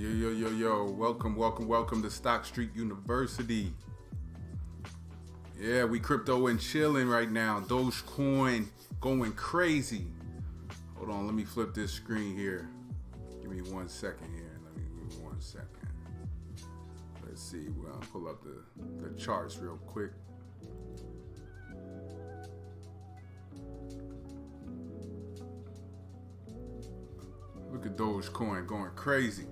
Yo. Welcome to Stock Street University. Yeah, we crypto and chilling right now. Dogecoin going crazy. Hold on, let me flip this screen here. Give me 1 second here. Give me 1 second. Let's see. We're gonna pull up the charts real quick. Look at Dogecoin going crazy.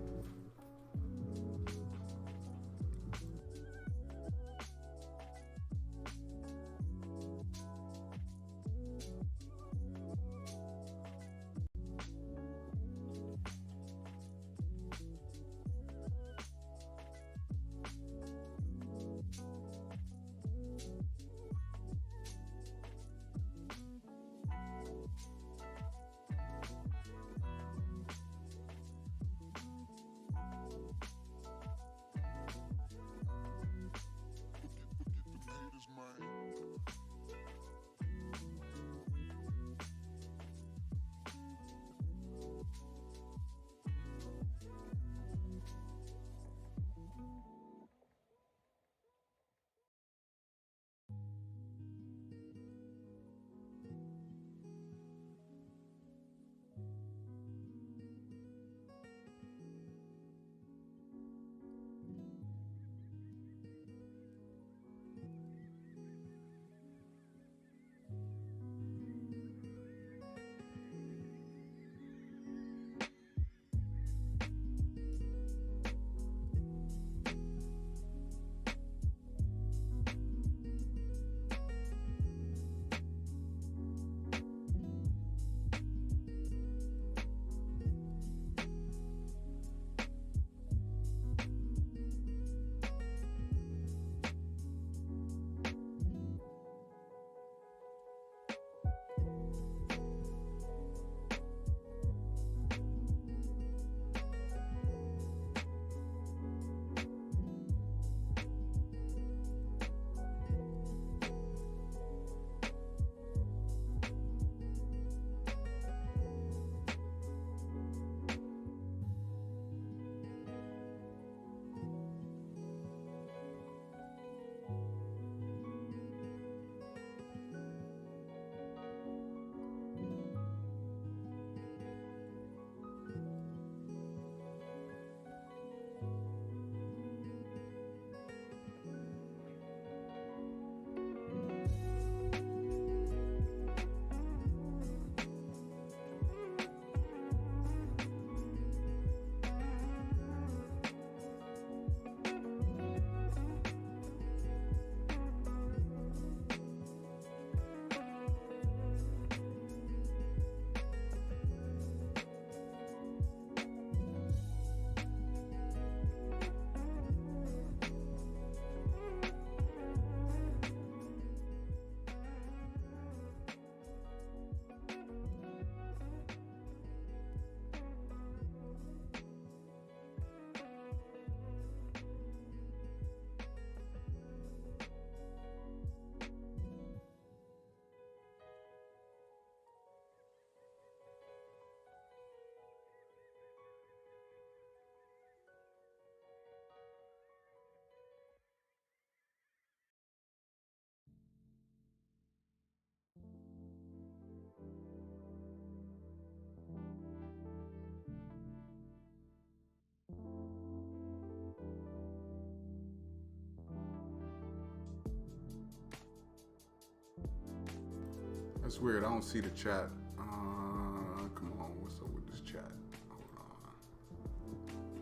That's weird. I don't see the chat. Come on. What's up with this chat? Hold on.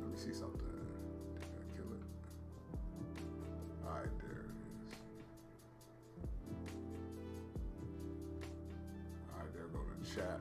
Let me see something. Did I kill it? All right, there it is. All right, there go the chat.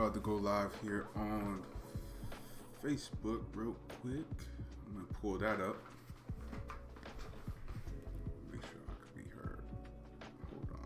about to go live here on Facebook real quick. I'm gonna pull that up. Make sure I can be heard. Hold on.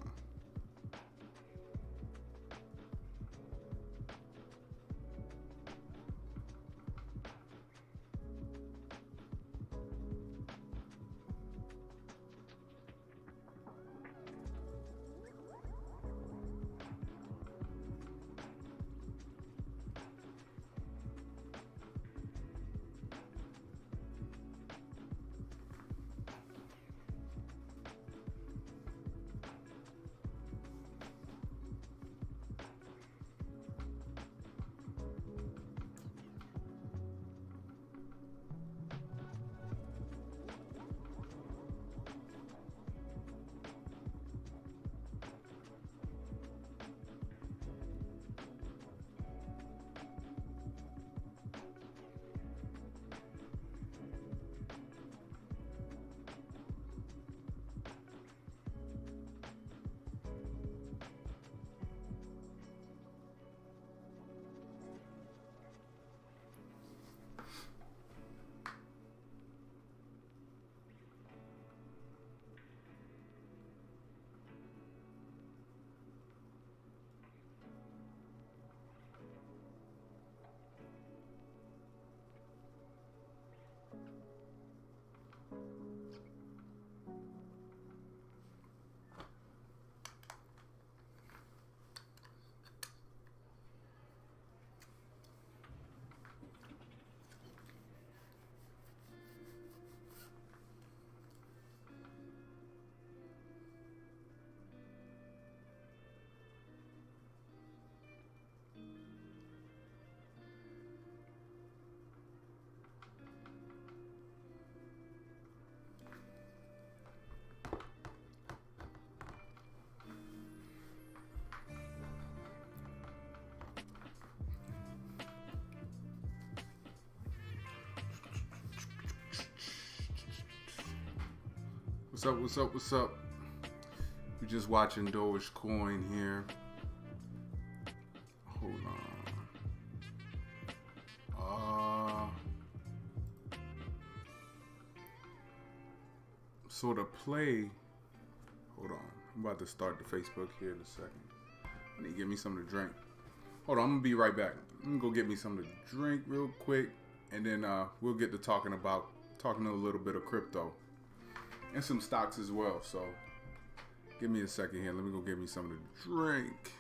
What's up? We're just watching Dogecoin here. Hold on. So to play, hold on. I'm about to start the Facebook here in a second. I need to get me something to drink. Hold on, I'm gonna be right back. I'm gonna go get me something to drink real quick, and then we'll get to talking a little bit of crypto. And some stocks as well. So give me a second here. Let me go get me something to drink.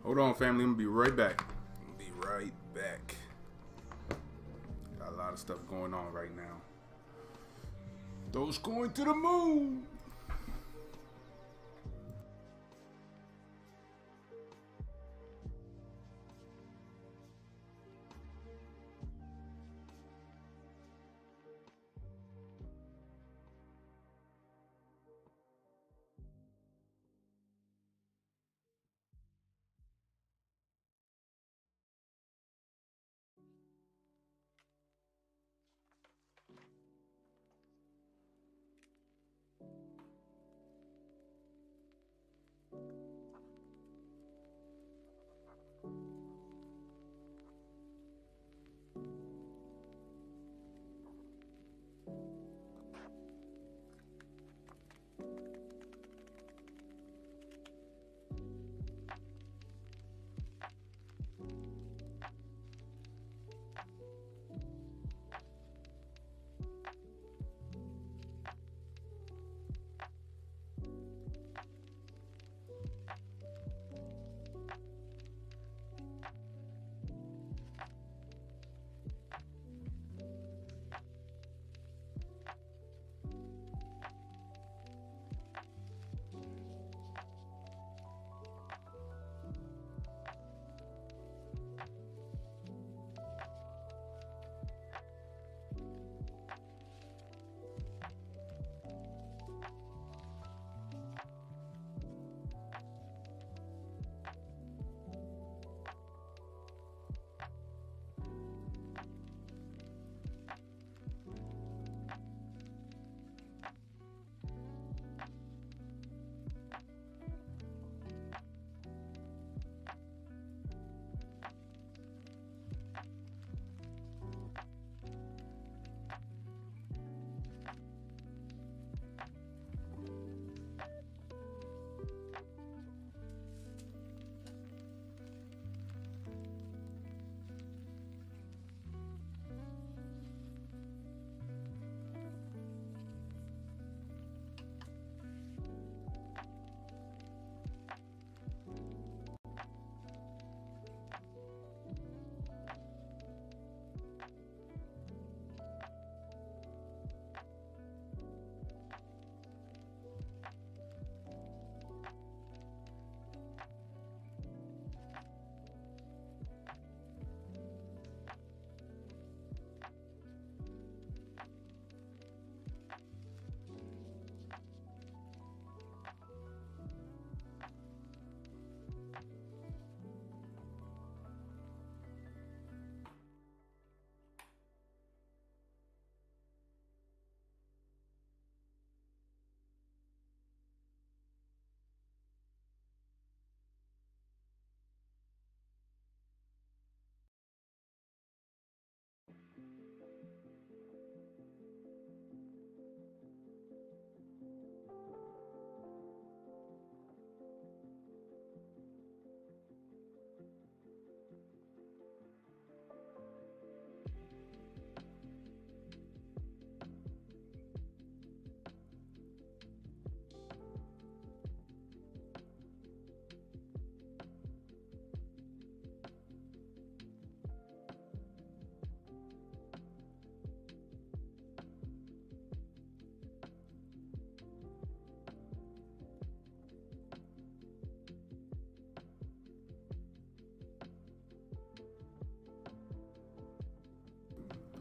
Hold on, family. I'm gonna be right back. Got a lot of stuff going on right now. Dogecoin to the moon.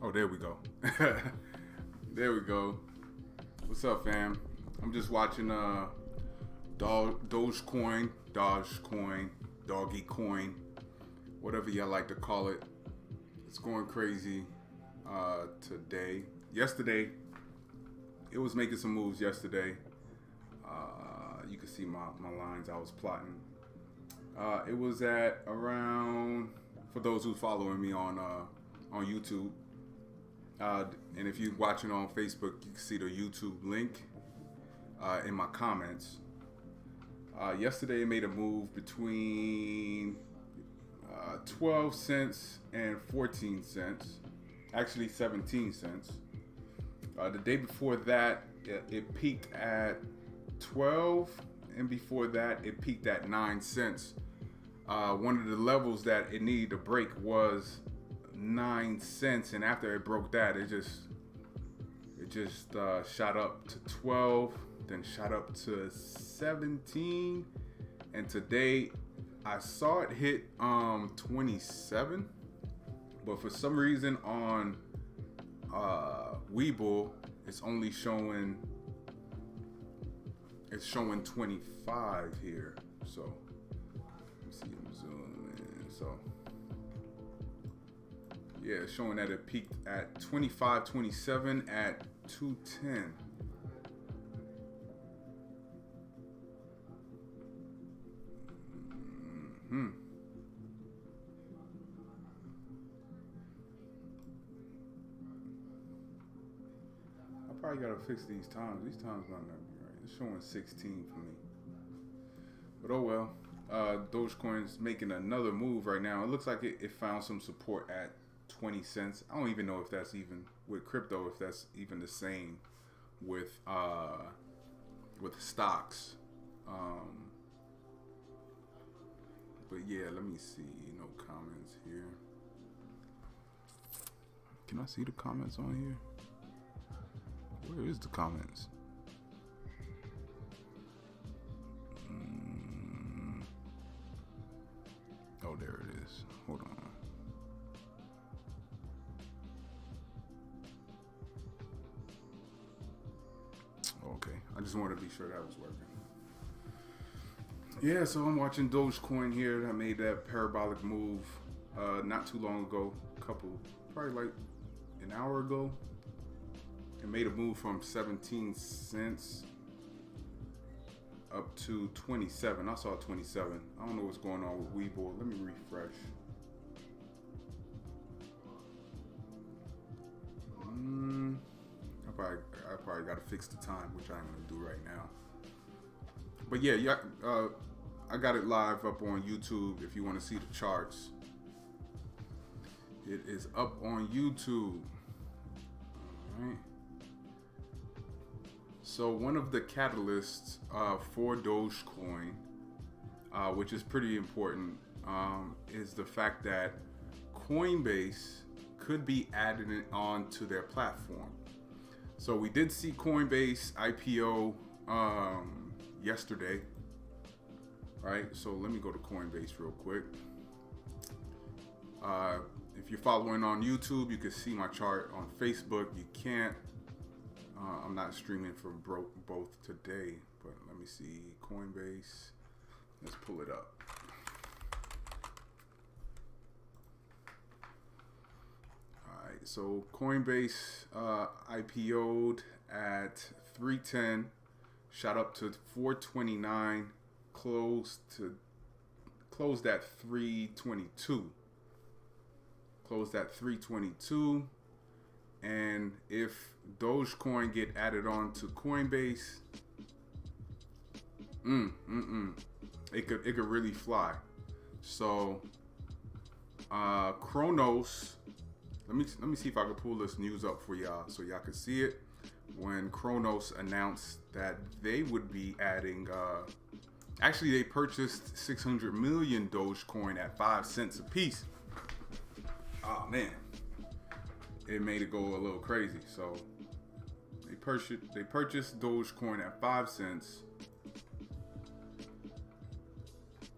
Oh, there we go. There we go. What's up, fam? I'm just watching Dogecoin, Dogecoin, whatever y'all like to call it. It's going crazy today. Yesterday, it was making some moves yesterday. You can see my lines I was plotting. It was at around, for those who following me on YouTube, and if you're watching on Facebook, you can see the YouTube link in my comments. Yesterday, it made a move between 12 cents and 14 cents, actually 17 cents. The day before that, it peaked at 12, and before that, it peaked at 9 cents. One of the levels that it needed to break was 9 cents, and after it broke that, it just shot up to 12, then shot up to 17, and today I saw it hit 27, but for some reason on Webull it's only showing 25 here. So let me see, I'm zoom in. So yeah, it's showing that it peaked at 25.27 at 210. I probably gotta fix these times. These times might not be right. It's showing 16 for me. But oh well. Dogecoin's making another move right now. It looks like it found some support at 20 cents. I don't even know if that's even with crypto, if that's even the same with stocks. But yeah, let me see. No comments here. Can I see the comments on here? Where is the comments? Oh, there it is. Hold on. Okay, I just wanted to be sure that was working. Yeah, so I'm watching Dogecoin here. I made that parabolic move not too long ago, probably like an hour ago. It made a move from 17 cents up to 27. I saw 27. I don't know what's going on with Webull. Let me refresh. I probably got to fix the time, which I'm going to do right now. But yeah, I got it live up on YouTube if you want to see the charts. It is up on YouTube. All right. So one of the catalysts for Dogecoin, which is pretty important, is the fact that Coinbase could be added on to their platform. So we did see Coinbase IPO yesterday, right? So let me go to Coinbase real quick. If you're following on YouTube, you can see my chart. On Facebook, you can't. I'm not streaming from both today, but let me see. Coinbase. Let's pull it up. All right, so Coinbase IPO'd at 310, shot up to 429, closed at 322. Closed at 322. And if Dogecoin get added on to Coinbase, it could really fly. So Kronos, let me see if I can pull this news up for y'all so y'all can see it. When Kronos announced that they would be adding, actually they purchased 600 million Dogecoin at 5 cents a piece. Oh man, it made it go a little crazy. So they purchased Dogecoin at 5 cents,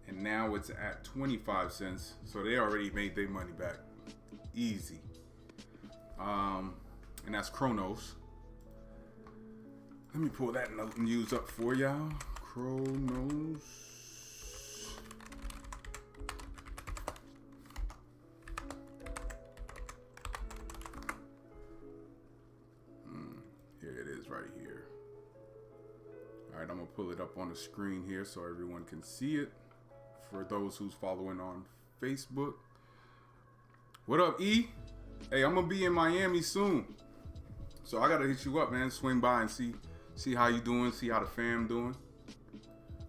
and now it's at 25 cents. So they already made their money back, easy. And that's Kronos. Let me pull that news up for y'all. Kronos. Here it is right here. All right, I'm gonna pull it up on the screen here so everyone can see it. For those who's following on Facebook. What up, E? Hey, I'm gonna be in Miami soon, so I gotta hit you up, man. Swing by and see how you doing, see how the fam doing.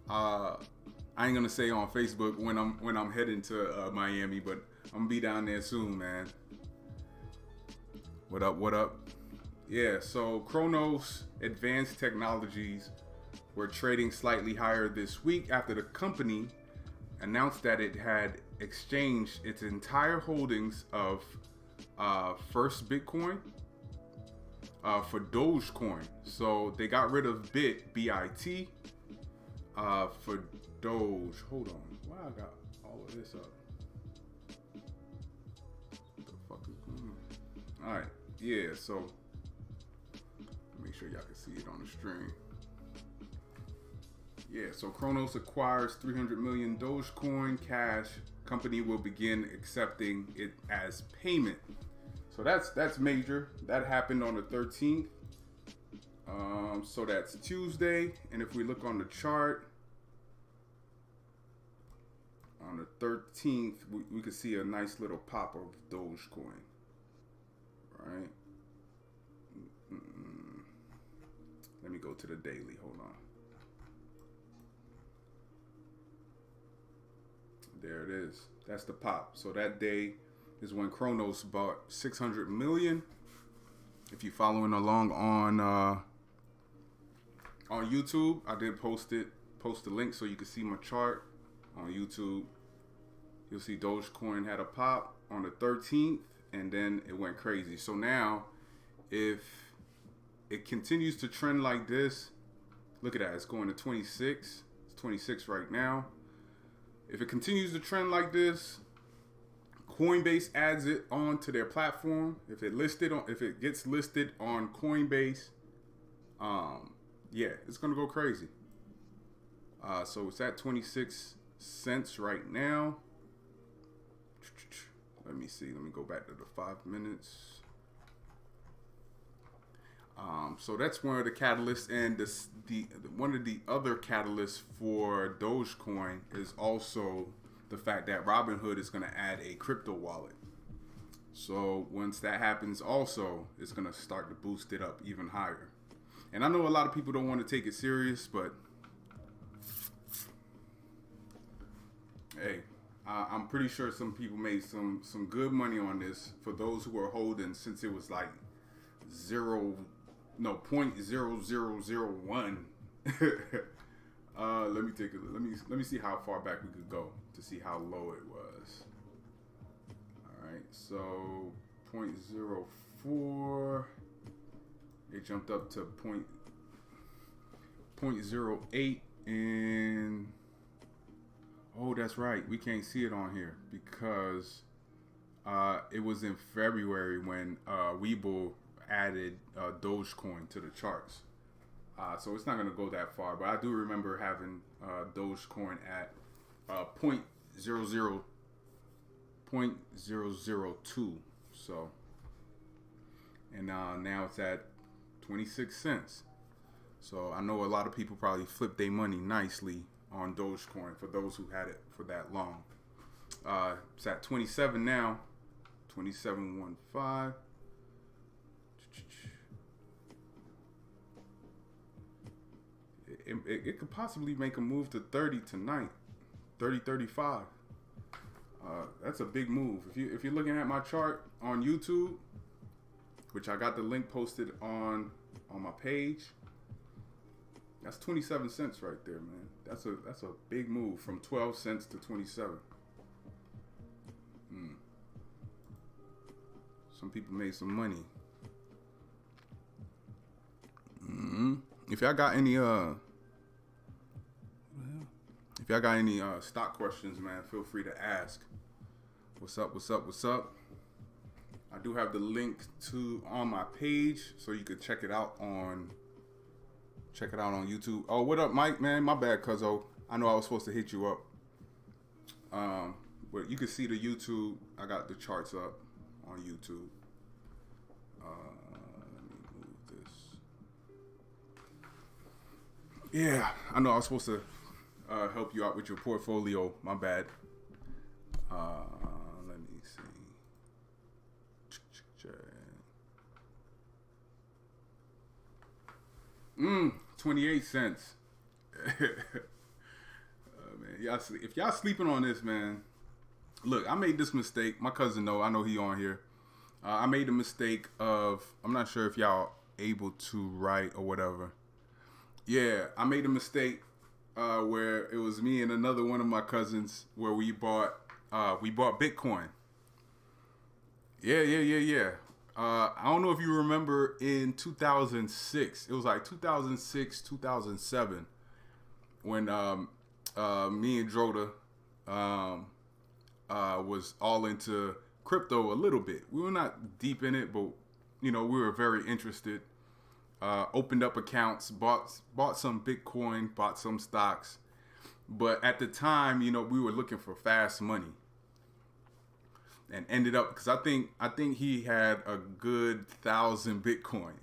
I ain't gonna say on Facebook when I'm heading to Miami, but I'm gonna be down there soon, man. What up? Yeah, so Kronos Advanced Technologies were trading slightly higher this week after the company announced that it had exchanged its entire holdings of First Bitcoin for Dogecoin. So they got rid of BIT for Doge. Hold on, why I got all of this up? What the fuck is going on? All right, yeah. So make sure y'all can see it on the stream. Yeah, so Cronos acquires 300 million Dogecoin cash. Company will begin accepting it as payment. So that's major. That happened on the 13th. So that's Tuesday. And if we look on the chart, on the 13th, we could see a nice little pop of Dogecoin. Right? Let me go to the daily. Hold on. There it is. That's the pop. So that day is when Cronos bought 600 million. If you're following along on YouTube, I did post the link so you can see my chart on YouTube. You'll see Dogecoin had a pop on the 13th, and then it went crazy. So now, if it continues to trend like this, look at that. It's going to 26. It's 26 right now. If it continues to trend like this, Coinbase adds it onto their platform. If it gets listed on Coinbase, yeah, it's gonna go crazy. So it's at 26 cents right now. Let me see. Let me go back to the 5 minutes. So that's one of the catalysts, and one of the other catalysts for Dogecoin is also the fact that Robinhood is going to add a crypto wallet. So once that happens, also it's going to start to boost it up even higher. And I know a lot of people don't want to take it serious, but hey, I'm pretty sure some people made some good money on this. For those who are holding since it was like 0.0001. Let me take a look. Let me see how far back we could go to see how low it was. All right, so 0.04. It jumped up to 0.08, and oh, that's right. We can't see it on here because it was in February when Webull added Dogecoin to the charts. So it's not going to go that far, but I do remember having Dogecoin at 0.002. So, and now it's at 26 cents. So I know a lot of people probably flipped their money nicely on Dogecoin for those who had it for that long. It's at 27 now, 27.15. It could possibly make a move to 30 tonight, 35. That's a big move. If you're looking at my chart on YouTube, which I got the link posted on my page, that's 27 cents right there, man. That's a big move from 12 cents to 27. Some people made some money. If y'all got any stock questions, man, feel free to ask. What's up? I do have the link on my page, so you could check it out on YouTube. Oh, what up, Mike, man? My bad, cuzzo. I know I was supposed to hit you up. But you can see the YouTube. I got the charts up on YouTube. Let me move this. Yeah, I know I was supposed to help you out with your portfolio. My bad. Let me see. 28 cents. Man, if y'all sleeping on this, man, look, I made this mistake. My cousin I know he on here. I made the mistake of, I'm not sure if y'all able to write or whatever. Yeah, I made a mistake where it was me and another one of my cousins where we bought Bitcoin. Yeah. I don't know if you remember in 2006. It was like 2006, 2007 when me and Droda was all into crypto a little bit. We were not deep in it, but we were very interested. Opened up accounts, bought some Bitcoin, bought some stocks, but at the time, we were looking for fast money, and ended up because I think he had a good 1,000 Bitcoin.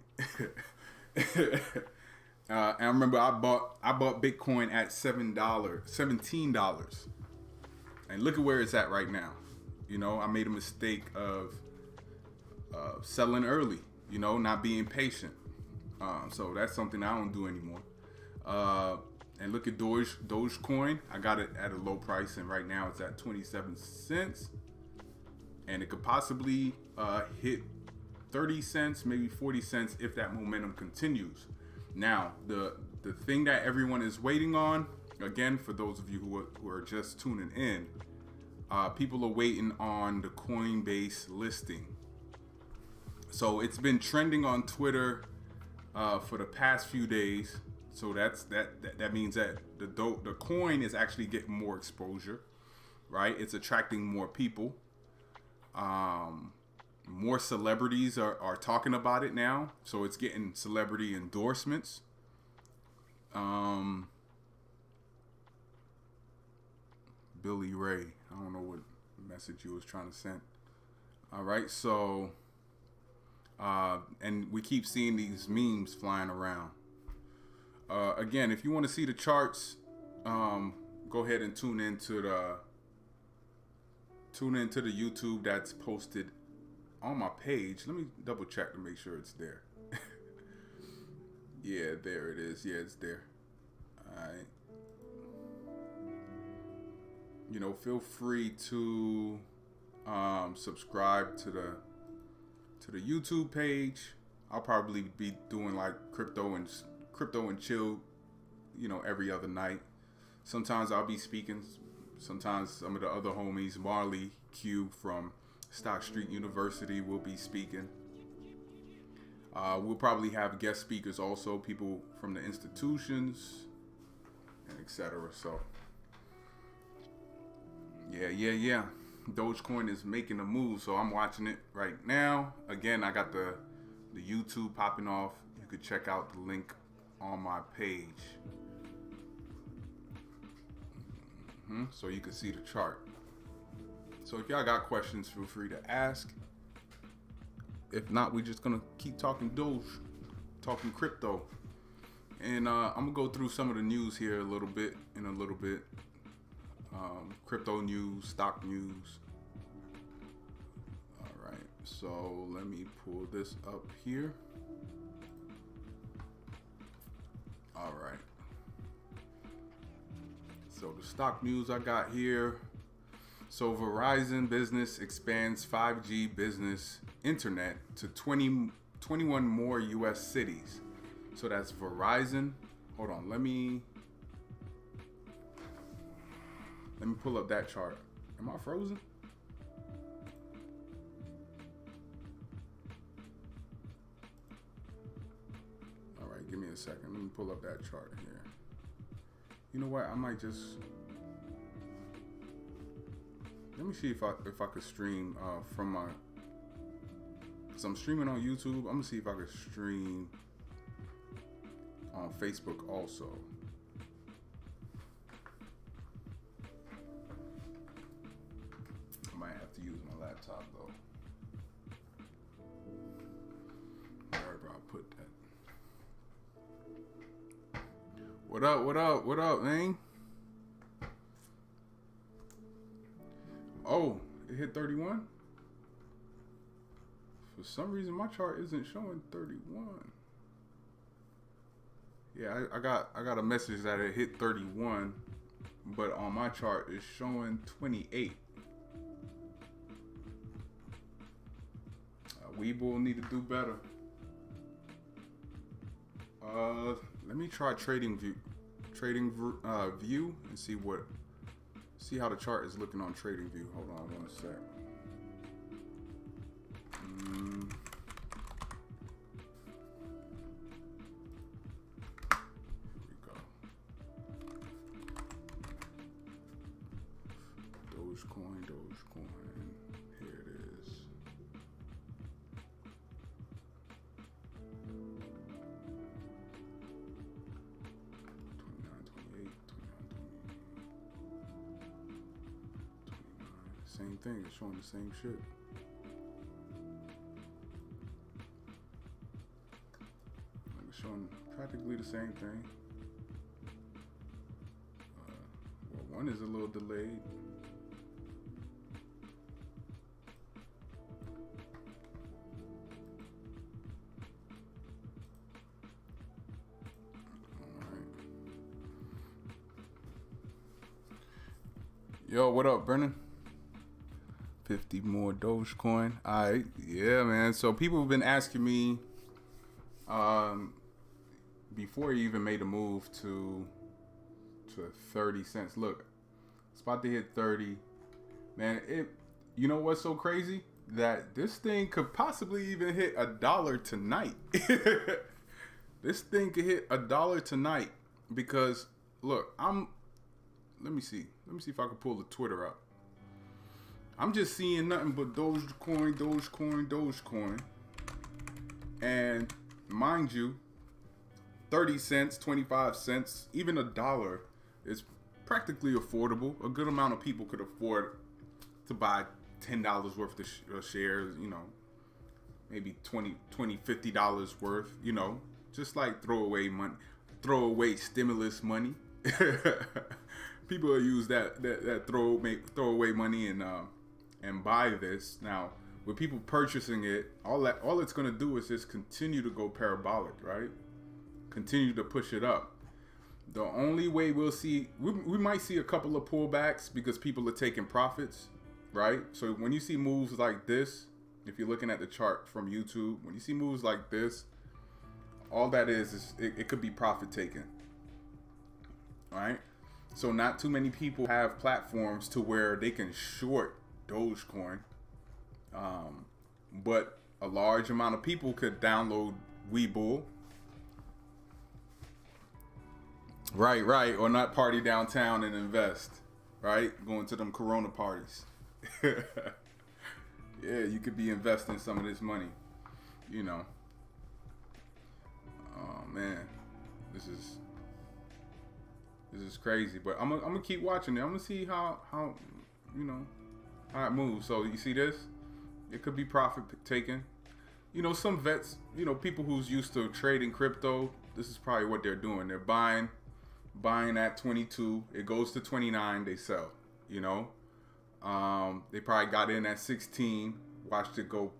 And I remember I bought Bitcoin at $17, and look at where it's at right now. I made a mistake of selling early. Not being patient. So that's something I don't do anymore. And look at Dogecoin. I got it at a low price, and right now it's at 27 cents. And it could possibly hit 30 cents, maybe 40 cents if that momentum continues. Now, the thing that everyone is waiting on, again, for those of you who are just tuning in, people are waiting on the Coinbase listing. So it's been trending on Twitter for the past few days. So that means that the coin is actually getting more exposure, right? It's attracting more people. More celebrities are talking about it now. So it's getting celebrity endorsements. Billy Ray. I don't know what message you was trying to send. All right, so and we keep seeing these memes flying around. Again, if you want to see the charts, go ahead and tune into the YouTube that's posted on my page. Let me double check to make sure it's there. Yeah, there it is. Yeah, it's there. All right. Feel free to subscribe to the YouTube page. I'll probably be doing like crypto and chill, every other night. Sometimes I'll be speaking. Sometimes some of the other homies, Marley Q from Stock Street University, will be speaking. We'll probably have guest speakers also, people from the institutions, and etc. So, yeah. Dogecoin is making a move, so I'm watching it right now. Again, I got the YouTube popping off. You could check out the link on my page. So you can see the chart. So if y'all got questions, feel free to ask. If not, we're just gonna keep talking talking crypto. And I'm gonna go through some of the news here in a little bit. Crypto news, stock news. All right, so let me pull this up here. All right. So the stock news I got here. So Verizon Business expands 5G business internet to 21 more U.S. cities. So that's Verizon. Hold on, let me pull up that chart. Am I frozen? All right, give me a second. Let me pull up that chart here. You know what? I might just... Let me see if I could stream from my... Because I'm streaming on YouTube. I'm going to see if I could stream on Facebook also. I might have to use my laptop though. Wherever I put that. What up, man? Oh, it hit 31? For some reason my chart isn't showing 31. Yeah, I got a message that it hit 31, but on my chart it's showing 28. Weeble need to do better. Let me try trading trading view and see how the chart is looking on trading view. Hold on one sec. Here we go. Dogecoin. Here it is. Same thing, it's showing the same shit. It's showing practically the same thing. Well, one is a little delayed. Yo, what up, Brennan? 50 more Dogecoin. All right, yeah, man. So people have been asking me, before he even made a move to 30 cents. Look, it's about to hit 30. Man, you know what's so crazy? That this thing could possibly even hit $1 tonight. This thing could hit $1 tonight because look, let me see if I can pull the Twitter up. I'm just seeing nothing but Dogecoin. And mind you, 30 cents, 25 cents, even $1 is practically affordable. A good amount of people could afford to buy $10 worth of shares, you know, maybe $20, $50 worth, you know, just like throwaway stimulus money. People will use that throwaway money and buy this. Now, with people purchasing it, all it's gonna do is just continue to go parabolic, right? Continue to push it up. The only way we'll see, we might see a couple of pullbacks because people are taking profits, right? So when you see moves like this, if you're looking at the chart from YouTube, when you see moves like this, all that is it could be profit taken, right? So not too many people have platforms to where they can short Dogecoin, but a large amount of people could download Webull, right, or not party downtown and invest, right? Going to them Corona parties. Yeah, you could be investing some of this money, you know. Oh man, this is crazy, but I'm gonna keep watching it. I'm gonna see how you know how it moves. So you see this? It could be profit taken. You know, some vets, you know, people who's used to trading crypto, this is probably what they're doing. They're buying at 22. It goes to 29. They sell. You know, they probably got in at 16, watched it go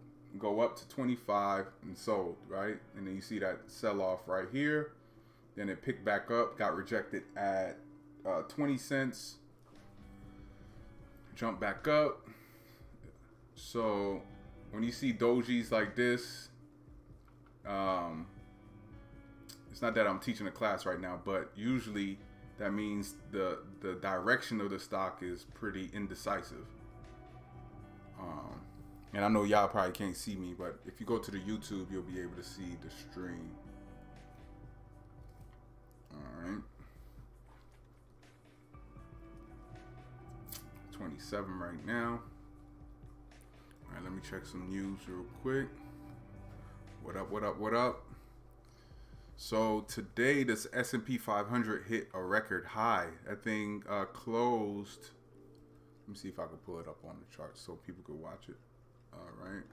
up to 25 and sold, right? And then you see that sell off right here. Then it picked back up, got rejected at 20 cents, jumped back up. So when you see dojis like this, it's not that I'm teaching a class right now, but usually that means the direction of the stock is pretty indecisive. And I know y'all probably can't see me, but if you go to the YouTube, you'll be able to see the stream. All right. 27 right now. All right, let me check some news real quick. What up? So today, this S&P 500 hit a record high. That thing closed. Let me see if I can pull it up on the chart so people could watch it. All right.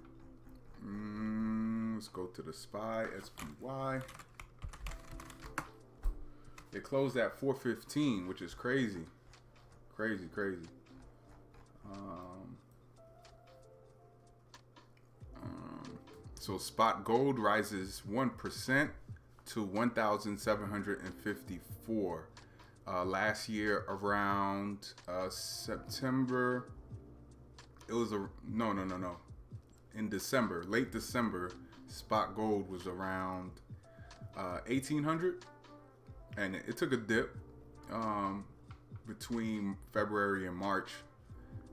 Let's go to the SPY, SPY. It closed at 415, which is crazy. Crazy. So spot gold rises 1% to 1,754. Last year around September, it was no. In December, late December, spot gold was around 1,800, and it took a dip. between February and March,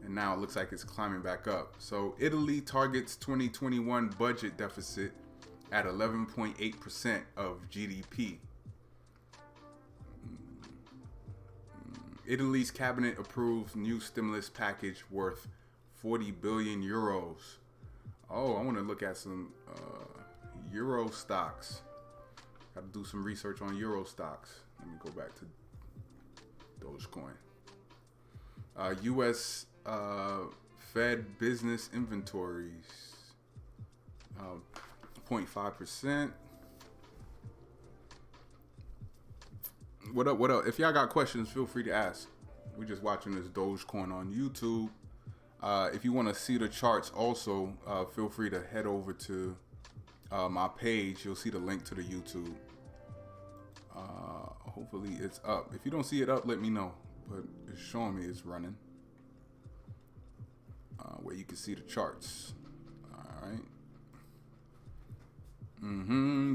and now it looks like it's climbing back up. So Italy targets 2021 budget deficit at 11.8% of GDP. Italy's cabinet approves new stimulus package worth 40 billion euros. Oh, I want to look at some Euro stocks. Got to do some research on Euro stocks. Let me go back to Dogecoin. U.S. Fed business inventories, 0.5%. What up? What up? If y'all got questions, feel free to ask. We're just watching this Dogecoin on YouTube. If you want to see the charts also, feel free to head over to my page. You'll see the link to the YouTube. Hopefully it's up. If you don't see it up, let me know. But it's showing me it's running. Where you can see the charts. All right.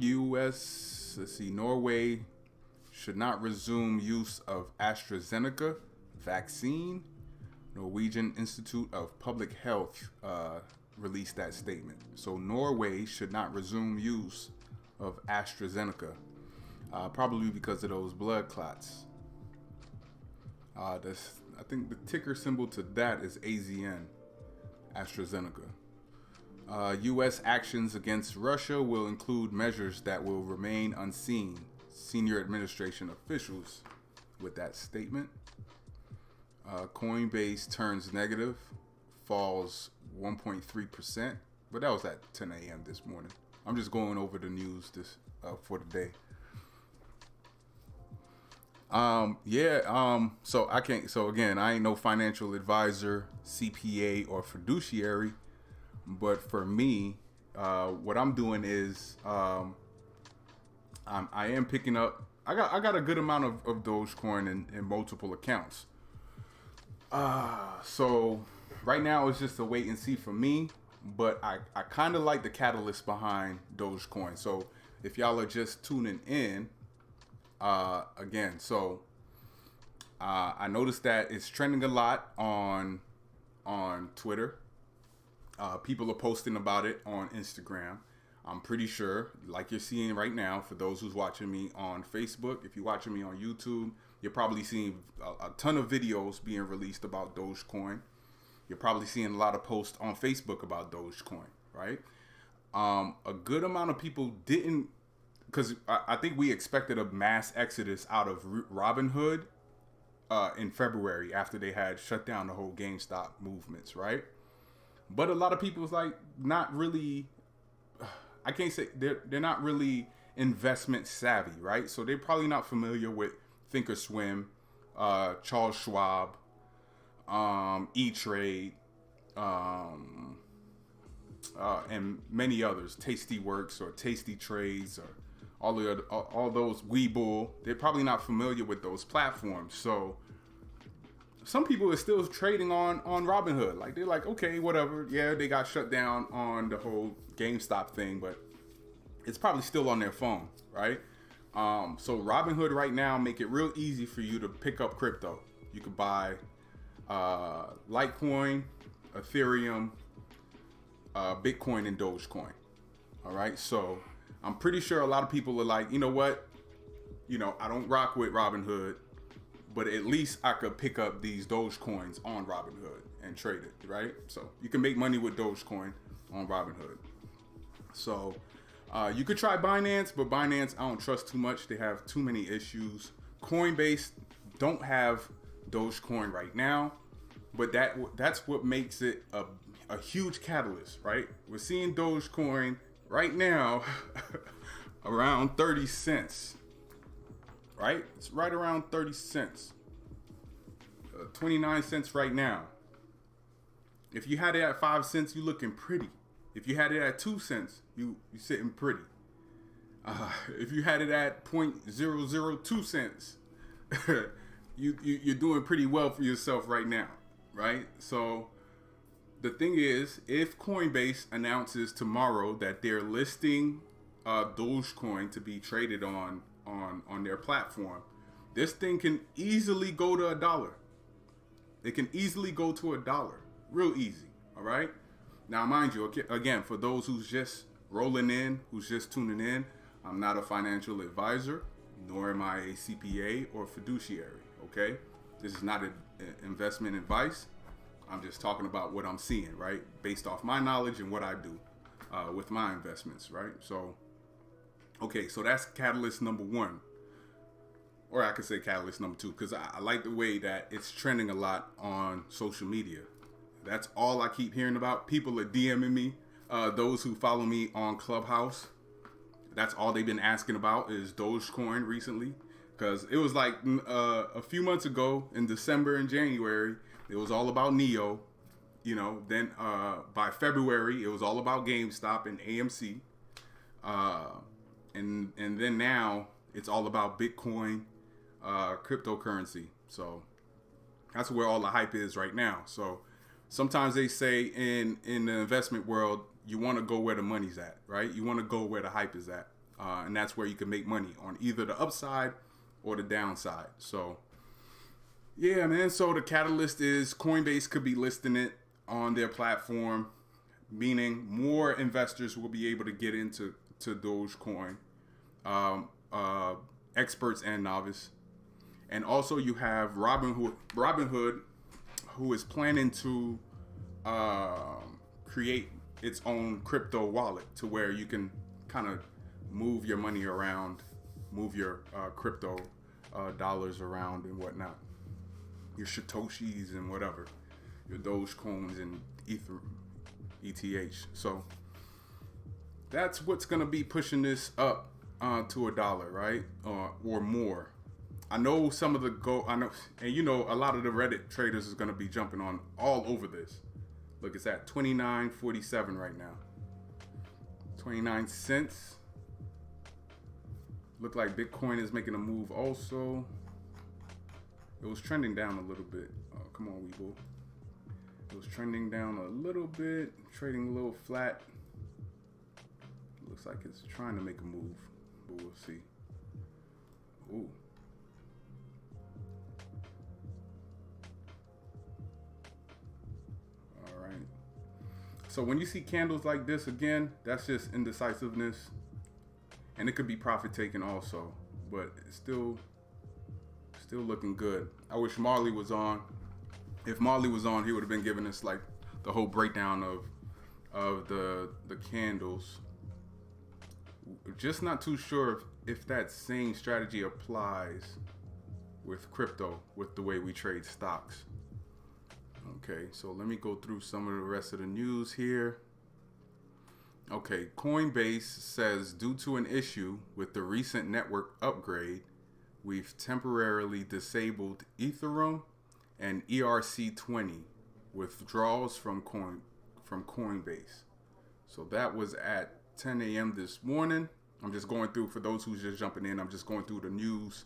U.S. Let's see. Norway should not resume use of AstraZeneca vaccine. Norwegian Institute of Public Health released that statement. So Norway should not resume use of AstraZeneca, probably because of those blood clots. I think the ticker symbol to that is AZN, AstraZeneca. U.S. actions against Russia will include measures that will remain unseen. Senior administration officials with that statement. Coinbase turns negative, falls 1.3%, but that was at 10 a.m. this morning. I'm just going over the news this for the day. So again, I ain't no financial advisor, CPA, or fiduciary, but for me, what I'm doing is I am picking up. I got a good amount of Dogecoin in multiple accounts. So right now it's just a wait and see for me, but I kind of like the catalyst behind Dogecoin. So if y'all are just tuning in, again, so I noticed that it's trending a lot on Twitter. People are posting about it on Instagram. I'm pretty sure, like you're seeing right now, for those who's watching me on Facebook, if you're watching me on YouTube, you're probably seeing a ton of videos being released about Dogecoin. You're probably seeing a lot of posts on Facebook about Dogecoin, right? A good amount of people didn't, because I think we expected a mass exodus out of Robinhood in February after they had shut down the whole GameStop movements, right? But a lot of people was like not really, I can't say they're not really investment savvy, right? So they're probably not familiar with Thinkorswim, Charles Schwab, E-Trade, and many others, Tastyworks or Tasty Trades, or all those Webull. They're probably not familiar with those platforms. So some people are still trading on Robinhood. Like they're like, okay, whatever. Yeah, they got shut down on the whole GameStop thing, but it's probably still on their phone, right? So Robinhood right now make it real easy for you to pick up crypto. You could buy Litecoin, Ethereum, Bitcoin, and Dogecoin. All right, so I'm pretty sure a lot of people are like, you know what? I don't rock with Robinhood, but at least I could pick up these Dogecoins on Robinhood and trade it, right? So you can make money with Dogecoin on Robinhood. So you could try Binance, but Binance I don't trust too much. They have too many issues. Coinbase don't have Dogecoin right now, but that's what makes it a huge catalyst, right? We're seeing Dogecoin right now around 30 cents, right? It's right around 30 cents. 29 cents right now. If you had it at 5 cents, you looking pretty. If you had it at 2 cents, you sitting pretty. If you had it at 0.002 cents, you're doing pretty well for yourself right now, right? So the thing is, if Coinbase announces tomorrow that they're listing Dogecoin to be traded on their platform, This thing can easily go to $1. It can easily go to $1. Real easy. All right. Now, mind you, again, for those who's just rolling in, who's just tuning in, I'm not a financial advisor, nor am I a CPA or fiduciary. Okay. This is not an investment advice. I'm just talking about what I'm seeing, right? Based off my knowledge and what I do with my investments, right? So, okay, so that's catalyst number one. Or I could say catalyst number two, because I like the way that it's trending a lot on social media. That's all I keep hearing about. People are DMing me. Those who follow me on Clubhouse, that's all they've been asking about is Dogecoin recently. Because it was like a few months ago in December and January, it was all about Neo. You know, then by February, it was all about GameStop and AMC. And then now it's all about Bitcoin, cryptocurrency. So that's where all the hype is right now. So sometimes they say in the investment world, you want to go where the money's at, right? You want to go where the hype is at. And that's where you can make money on either the upside or the downside. So yeah, man. So the catalyst is Coinbase could be listing it on their platform, meaning more investors will be able to get into Dogecoin, experts and novice. And also you have Robinhood, who is planning to create its own crypto wallet to where you can kind of move your money around, move your crypto dollars around and whatnot, your Satoshis and whatever, your Dogecoins and ETH. So that's what's gonna be pushing this up to $1, right, or more. I know some of I know, and you know, a lot of the Reddit traders is gonna be jumping on all over this. Look, it's at 29.47 right now. 29 cents. Look like Bitcoin is making a move also. It was trending down a little bit. Oh, come on, Weeble. It was trending down a little bit, trading a little flat. Looks like it's trying to make a move, but we'll see. Ooh. All right. So when you see candles like this again, that's just indecisiveness. And it could be profit taking also, but it's still looking good. I wish Marley was on. If Marley was on, he would have been giving us like the whole breakdown of the candles. Just not too sure if that same strategy applies with crypto, with the way we trade stocks. Okay, so let me go through some of the rest of the news here. Okay, Coinbase says due to an issue with the recent network upgrade, we've temporarily disabled Ethereum and ERC20 withdrawals from Coinbase. So that was at 10 a.m. this morning. I'm just going through, for those who's just jumping in, I'm just going through the news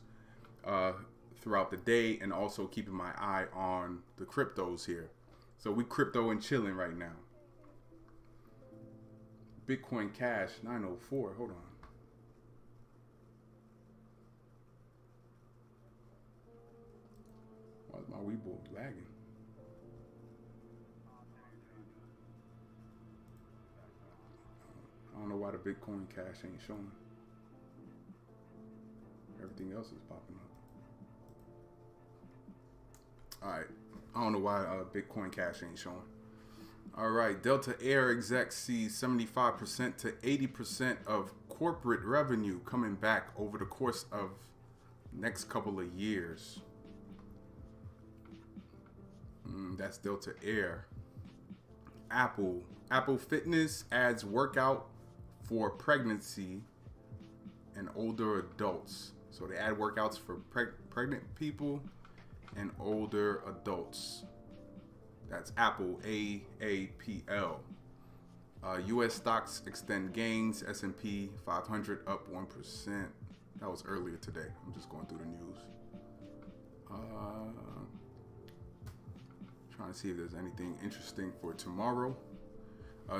throughout the day and also keeping my eye on the cryptos here. So we crypto and chilling right now. Bitcoin Cash 904. Hold on. Why is my Weeble lagging? I don't know why the Bitcoin Cash ain't showing. Everything else is popping up. All right. I don't know why Bitcoin Cash ain't showing. All right, Delta Air exec sees 75% to 80% of corporate revenue coming back over the course of next couple of years. That's Delta Air. Apple Fitness adds workout for pregnancy and older adults. So they add workouts for pregnant people and older adults. That's Apple, AAPL. U.S. stocks extend gains. S&P 500 up 1%. That was earlier today. I'm just going through the news. Trying to see if there's anything interesting for tomorrow.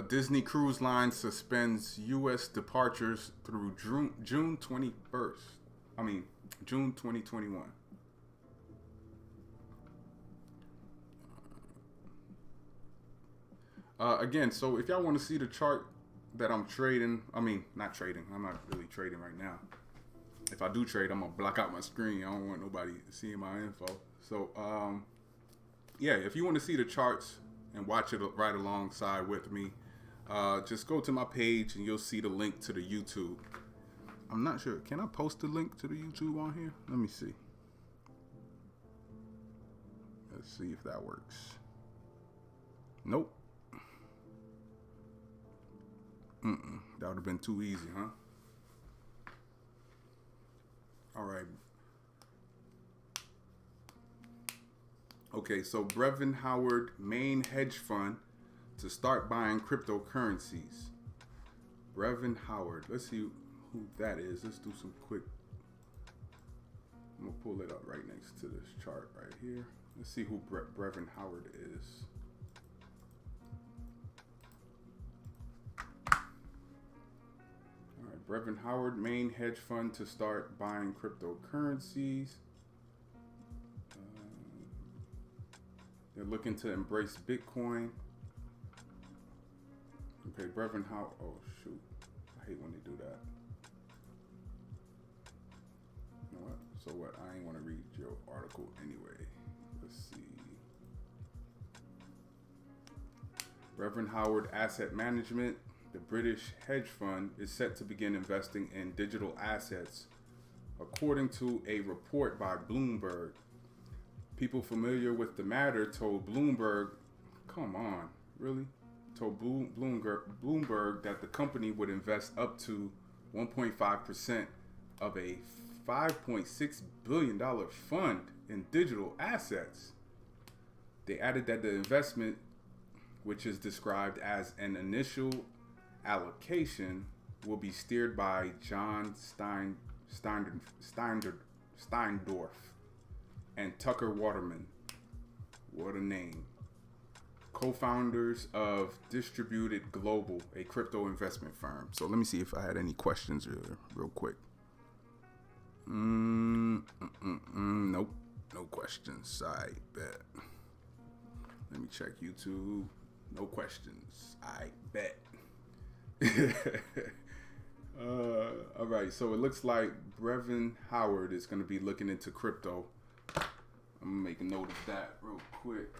Disney Cruise Line suspends U.S. departures through June 21st. June 2021. Again, so if y'all want to see the chart that I'm trading, I mean, not trading. I'm not really trading right now. If I do trade, I'm gonna block out my screen. I don't want nobody seeing my info. So, yeah, if you want to see the charts and watch it right alongside with me, just go to my page and you'll see the link to the YouTube. I'm not sure. Can I post the link to the YouTube on here? Let me see. Let's see if that works. Nope. That would have been too easy, huh? All right. Okay, so Brevin Howard main hedge fund to start buying cryptocurrencies. Brevin Howard. Let's see who that is. Let's do some quick. I'm gonna pull it up right next to this chart right here. Let's see who Brevin Howard is. All right, Brevin Howard main hedge fund to start buying cryptocurrencies. They're looking to embrace Bitcoin. Okay, Brevin Howard. Oh, shoot. I hate when they do that. You know what? So what? I ain't want to read your article anyway. Let's see. Brevin Howard Asset Management, the British hedge fund, is set to begin investing in digital assets, according to a report by Bloomberg. People familiar with the matter told Bloomberg, come on, really? Told Bloomberg that the company would invest up to 1.5% of a $5.6 billion fund in digital assets. They added that the investment, which is described as an initial allocation, will be steered by John Steindorf and Tucker Waterman. What a name. Co-founders of Distributed Global, a crypto investment firm. So let me see if I had any questions real quick. Nope. No questions. I bet. Let me check YouTube. No questions. I bet. All right. So it looks like Brevin Howard is going to be looking into crypto. I'm gonna make a note of that real quick.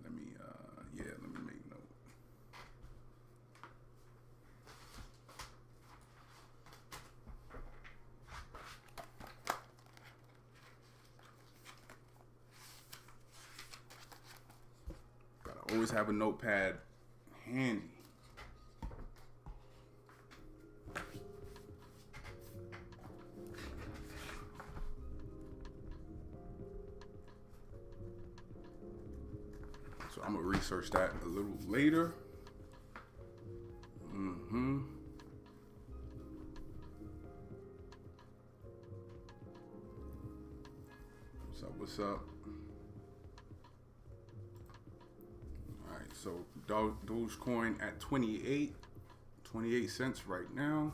Let me make a note. Gotta always have a notepad handy. So I'm gonna research that a little later. What's up? All right, so Dogecoin at 28 cents right now.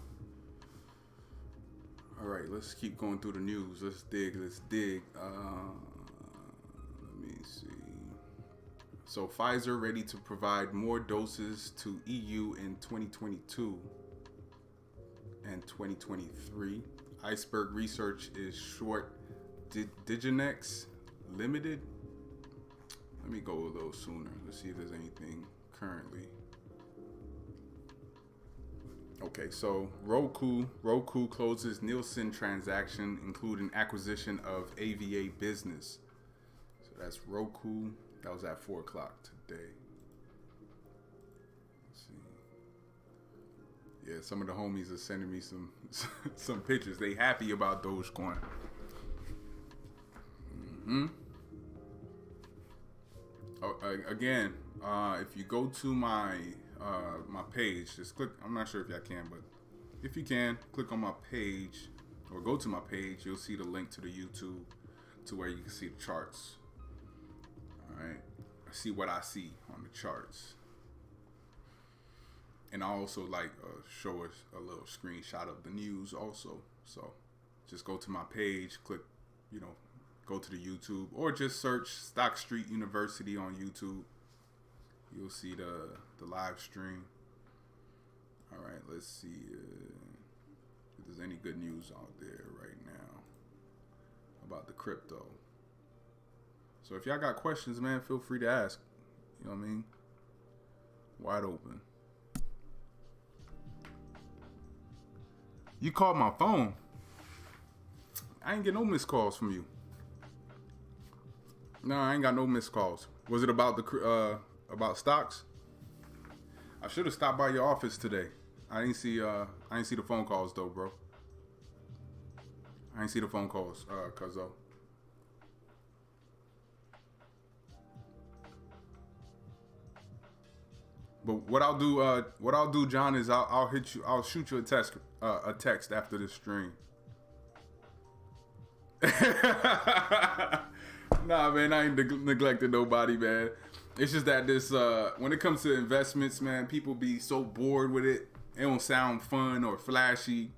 All right, let's keep going through the news. Let's dig. Let me see. So Pfizer ready to provide more doses to EU in 2022 and 2023. Iceberg Research is short Diginex Limited. Let me go a little sooner. Let's see if there's anything currently. Okay, so Roku closes Nielsen transaction, including acquisition of AVA Business. So that's Roku. That was at 4 o'clock today. Let's see. Yeah, some of the homies are sending me some pictures. They happy about Dogecoin. Again, if you go to my page, just click. I'm not sure if y'all can, but if you can, click on my page or go to my page. You'll see the link to the YouTube to where you can see the charts. All right, see what I see on the charts, and I also show us a little screenshot of the news also. So just go to my page, click, go to the YouTube, or just search Stock Street University on YouTube. You'll see the live stream. All right, let's see if there's any good news out there right now about the crypto. So if y'all got questions, man, feel free to ask. You know what I mean? Wide open. You called my phone. I ain't get no missed calls from you. No, I ain't got no missed calls. Was it about the about stocks? I should have stopped by your office today. I didn't see the phone calls though, bro. I didn't see the phone calls, cuzzo. But what I'll do, John, is I'll hit you. I'll shoot you a text after this stream. Nah, man, I ain't neglected nobody, man. It's just that this when it comes to investments, man, people be so bored with it. It don't sound fun or flashy,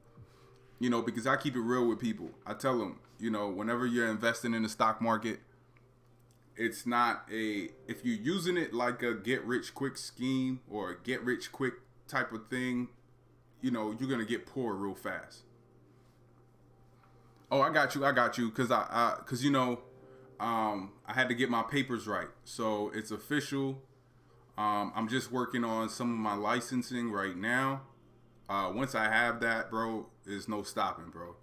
you know, because I keep it real with people. I tell them, you know, whenever you're investing in the stock market, it's not if you're using it like a get rich quick scheme or a get rich quick type of thing, you know, you're going to get poor real fast. Oh, I got you. Cause you know, I had to get my papers right. So it's official. I'm just working on some of my licensing right now. Once I have that, bro, there's no stopping, bro.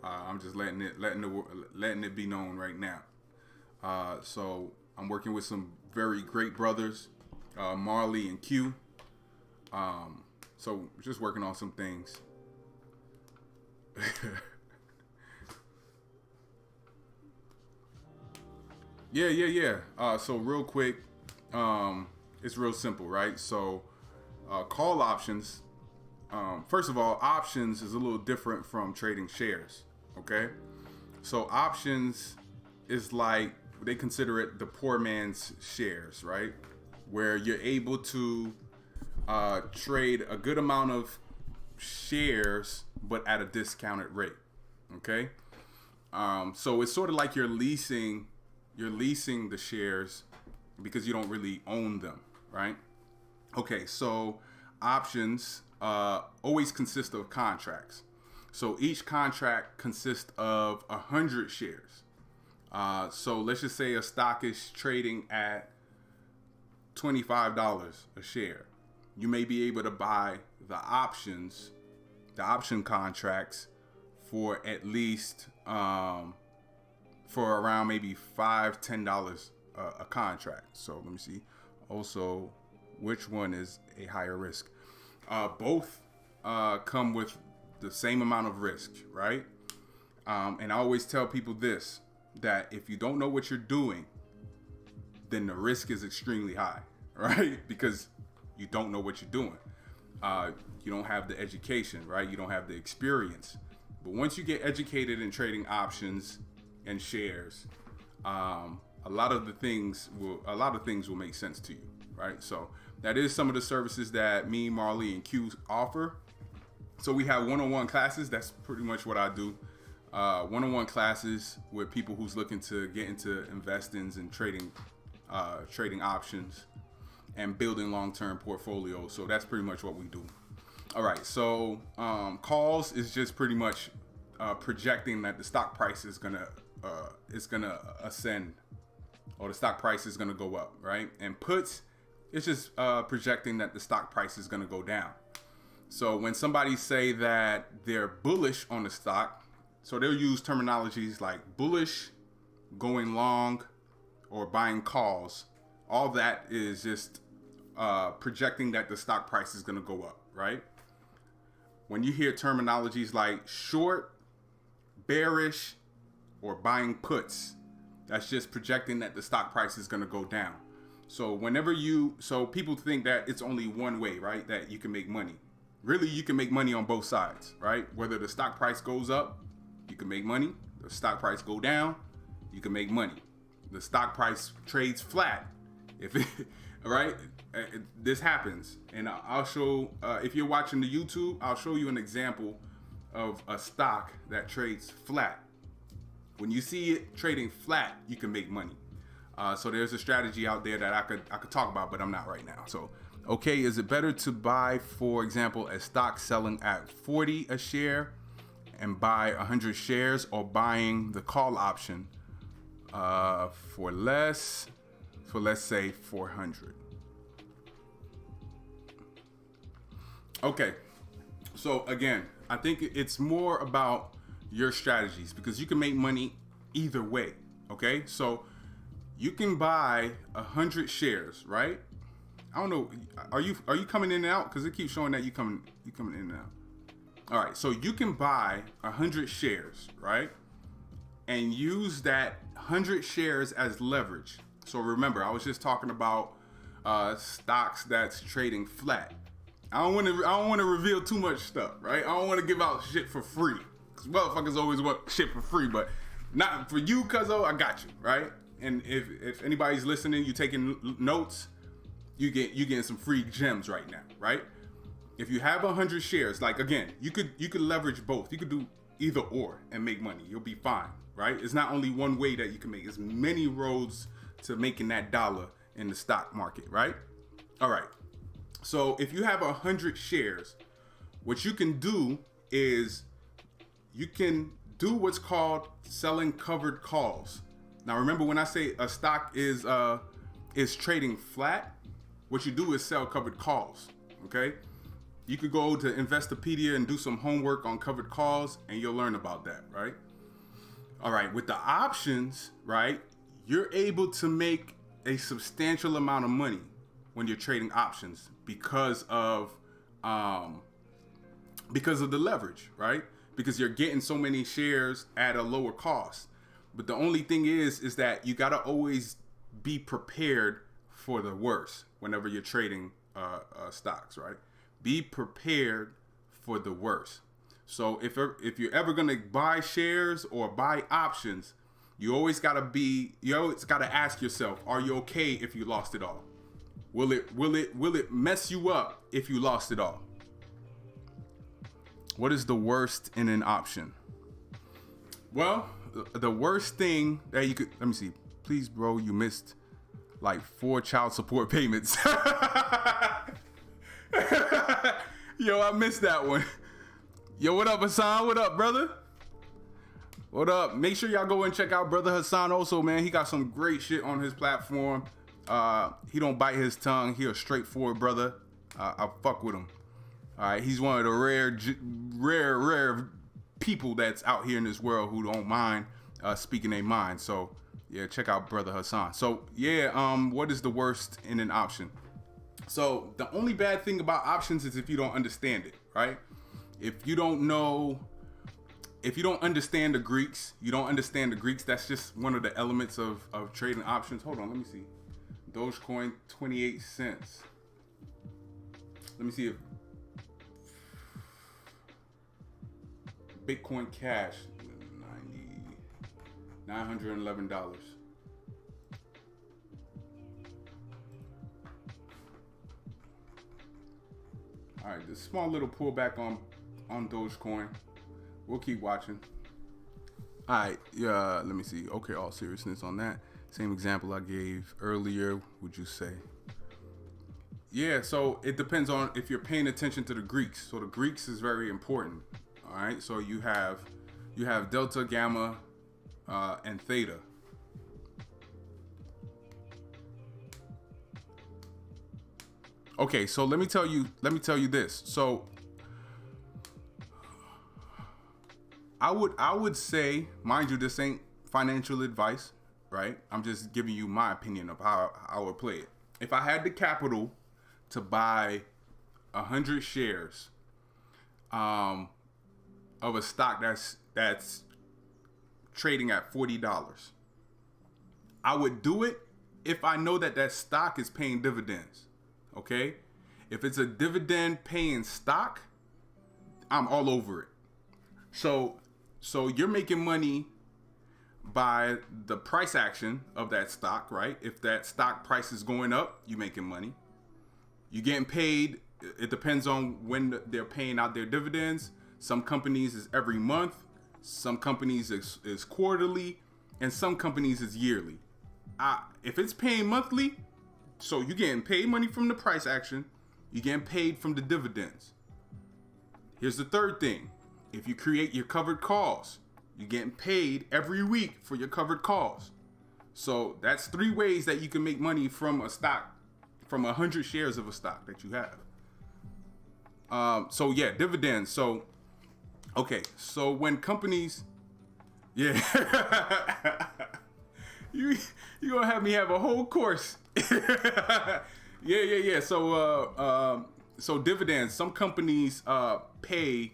I'm just letting it be known right now. So I'm working with some very great brothers, Marley and Q. So just working on some things. Yeah. So real quick, it's real simple, right? So call options. First of all, options is a little different from trading shares. Okay. So options is like, they consider it the poor man's shares, right? Where you're able to trade a good amount of shares, but at a discounted rate. Okay. So it's sort of like you're leasing the shares because you don't really own them, right? Okay, so options always consist of contracts. So each contract consists of 100 shares. So let's just say a stock is trading at $25 a share. You may be able to buy the option contracts for at least for around maybe $5-10 a contract. So let me see. Also, which one is a higher risk? Both come with the same amount of risk, right? And I always tell people this, that if you don't know what you're doing, then the risk is extremely high, right? Because you don't know what you're doing. You don't have the education, right? You don't have the experience. But once you get educated in trading options and shares, a lot of things will make sense to you, right? So that is some of the services that me, Marley, and Q offer. So we have one-on-one classes. That's pretty much what I do. One-on-one classes with people who's looking to get into investings and trading options and building long-term portfolios. So that's pretty much what we do. All right. So calls is just pretty much projecting that the stock price is gonna ascend, or the stock price is gonna go up, right? And puts, it's just projecting that the stock price is gonna go down. So when somebody say that they're bullish on the stock, so they'll use terminologies like bullish, going long, or buying calls. All that is just projecting that the stock price is going to go up, right? When you hear terminologies like short, bearish, or buying puts, that's just projecting that the stock price is going to go down. So so people think that it's only one way, right? That you can make money. Really, you can make money on both sides, right? Whether the stock price goes up, you can make money. The stock price go down, you can make money. The stock price trades flat. Right? This happens. And I'll show, if you're watching the YouTube, I'll show you an example of a stock that trades flat. When you see it trading flat, you can make money. So there's a strategy out there that I could talk about, but I'm not right now. So, okay, is it better to buy, for example, a stock selling at 40 a share and buy 100 shares, or buying the call option for less, for let's say 400? Okay, so again, I think it's more about your strategies, because you can make money either way. Okay, so you can buy 100 shares, right? I don't know. Are you coming in and out? Because it keeps showing that you coming in and out. All right, so you can buy 100 shares, right? And use that 100 shares as leverage. So remember, I was just talking about stocks that's trading flat. I don't want to reveal too much stuff, right? I don't want to give out shit for free. Cause motherfuckers always want shit for free, but not for you, cuzzo. I got you, right? And if anybody's listening, you taking notes, you getting some free gems right now, right? If you have 100 shares, like again, you could leverage both. You could do either or and make money. You'll be fine, right? It's not only one way that you can make. It's many roads to making that dollar in the stock market, right? All right. So if you have 100 shares, what you can do is you can do what's called selling covered calls. Now remember, when I say a stock is trading flat, what you do is sell covered calls, okay? You could go to Investopedia and do some homework on covered calls, and you'll learn about that, right? All right, with the options, right, you're able to make a substantial amount of money when you're trading options because of the leverage, right? Because you're getting so many shares at a lower cost. But the only thing is that you gotta always be prepared for the worst whenever you're trading stocks, right? Be prepared for the worst. So if you're ever gonna buy shares or buy options, you always gotta ask yourself, are you okay if you lost it all? Will it mess you up if you lost it all? What is the worst in an option? Well, the worst thing that you could, let me see. Please, bro, you missed like 4 child support payments. Yo, I missed that one. Yo, what up, Hassan? What up, brother? What up? Make sure y'all go and check out Brother Hassan also, man. He got some great shit on his platform. He don't bite his tongue. He a straightforward brother. I fuck with him. All right, he's one of the rare people that's out here in this world who don't mind speaking their mind. So yeah, check out Brother Hassan. So yeah, what is the worst in an option? So the only bad thing about options is if you don't understand it, right? If you don't understand the Greeks, that's just one of the elements of trading options. Hold on, let me see. Dogecoin, 28 cents. Let me see if Bitcoin Cash, $911. All right, this small little pullback on Dogecoin. We'll keep watching. All right, yeah, let me see. Okay, all seriousness on that. Same example I gave earlier, would you say? Yeah, so it depends on if you're paying attention to the Greeks. So the Greeks is very important. All right, so you have delta, gamma, and theta. Okay, so let me tell you this. So I would say, mind you, this ain't financial advice, right? I'm just giving you my opinion of how I would play it. If I had the capital to buy 100 shares of a stock that's trading at $40, I would do it if I know that stock is paying dividends. Okay, if it's a dividend paying stock, I'm all over it. So you're making money by the price action of that stock, right? If that stock price is going up, you're making money. You're getting paid. It depends on when they're paying out their dividends. Some companies is every month. Some companies is quarterly, and some companies is yearly. if it's paying monthly, so you're getting paid money from the price action, you're getting paid from the dividends. Here's the third thing. If you create your covered calls, you're getting paid every week for your covered calls. So that's 3 ways that you can make money from a stock, from 100 shares of a stock that you have. So yeah, dividends. So, okay. So when companies, yeah, you gonna have me have a whole course. Yeah. So dividends. Some companies pay,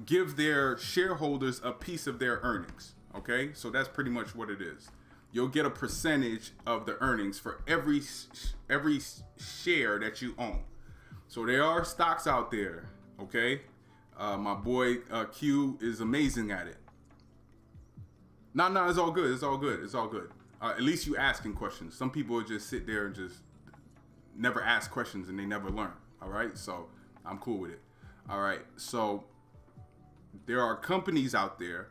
give their shareholders a piece of their earnings. Okay, so that's pretty much what it is. You'll get a percentage of the earnings for every share that you own. So there are stocks out there. Okay, my boy Q is amazing at it. No, it's all good. It's all good. At least you asking questions. Some people just sit there and just never ask questions and they never learn. All right, so I'm cool with it. All right, so there are companies out there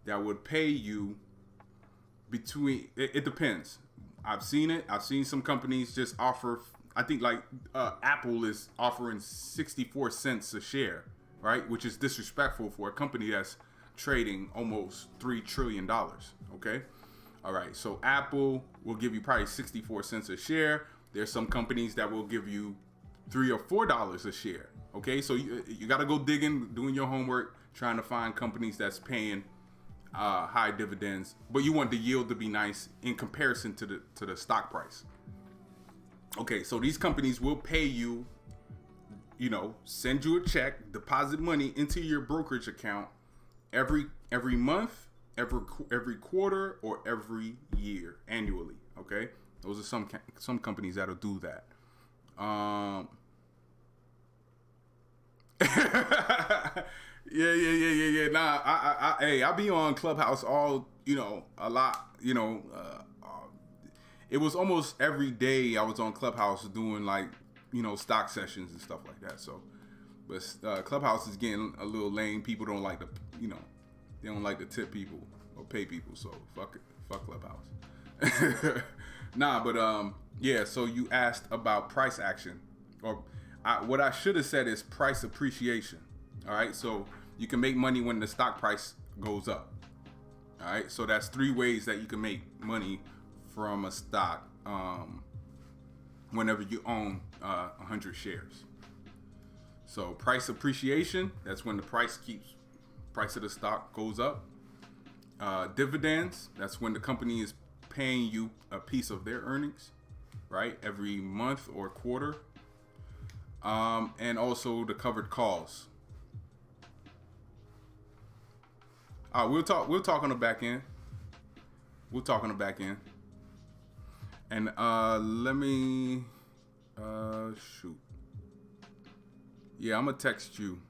that would pay you between, it depends. I've seen it. I've seen some companies just offer, I think like Apple is offering 64 cents a share, right? Which is disrespectful for a company that's trading almost $3 trillion, okay? All right, so Apple will give you probably 64 cents a share. There's some companies that will give you $3 or $4 a share, okay? So you got to go digging, doing your homework, trying to find companies that's paying high dividends, but you want the yield to be nice in comparison to the stock price. Okay, so these companies will pay you, send you a check, deposit money into your brokerage account every month, every quarter, or every year, annually. Okay, those are some companies that'll do that. Yeah. Nah, I be on Clubhouse a lot. It was almost every day I was on Clubhouse doing stock sessions and stuff like that. So, but Clubhouse is getting a little lame. People don't like to, they don't like to tip people or pay people. So fuck it, fuck Clubhouse. Nah, but yeah. So you asked about price action, or what I should have said is price appreciation. All right, so you can make money when the stock price goes up. All right, so that's 3 ways that you can make money from a stock whenever you own 100 shares. So price appreciation, that's when the price of the stock goes up. Dividends, that's when the company is paying you a piece of their earnings, right, every month or quarter. And also the covered calls. We'll talk on the back end. And let me shoot. Yeah, I'm gonna text you.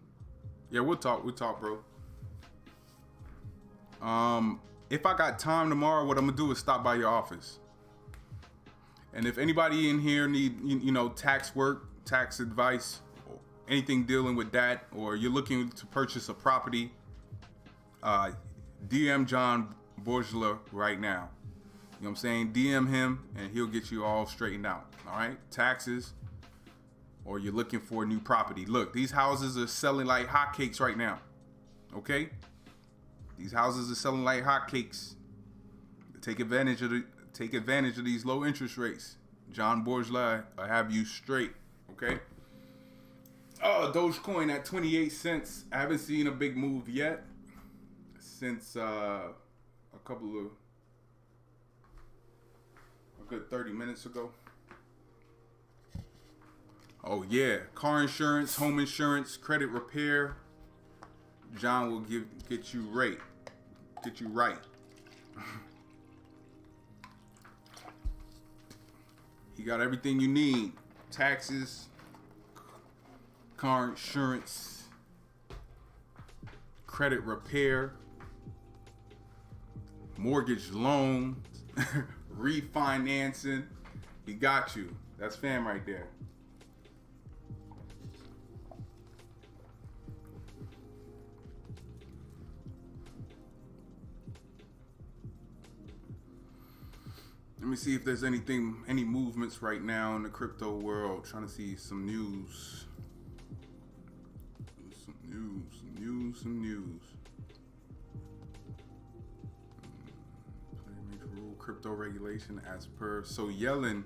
Yeah, we'll talk, bro. If I got time tomorrow, what I'm gonna do is stop by your office. And if anybody in here need tax work, tax advice, or anything dealing with that, or you're looking to purchase a property, DM John Bourgeois right now. You know what I'm saying? DM him and he'll get you all straightened out. All right? Taxes, or you're looking for a new property. Look, these houses are selling like hotcakes right now. Okay? These houses are selling like hotcakes. Take advantage of these low interest rates. John Bourgeois will have you straight. Okay? Oh, Dogecoin at 28 cents. I haven't seen a big move yet since a good 30 minutes ago. Oh yeah, car insurance, home insurance, credit repair. John will get you right. He got everything you need: taxes, car insurance, credit repair, mortgage loans, refinancing. He got you. That's fam right there. Let me see if there's any movements right now in the crypto world. Trying to see some news. Some news. Major rule crypto regulation as per. So Yellen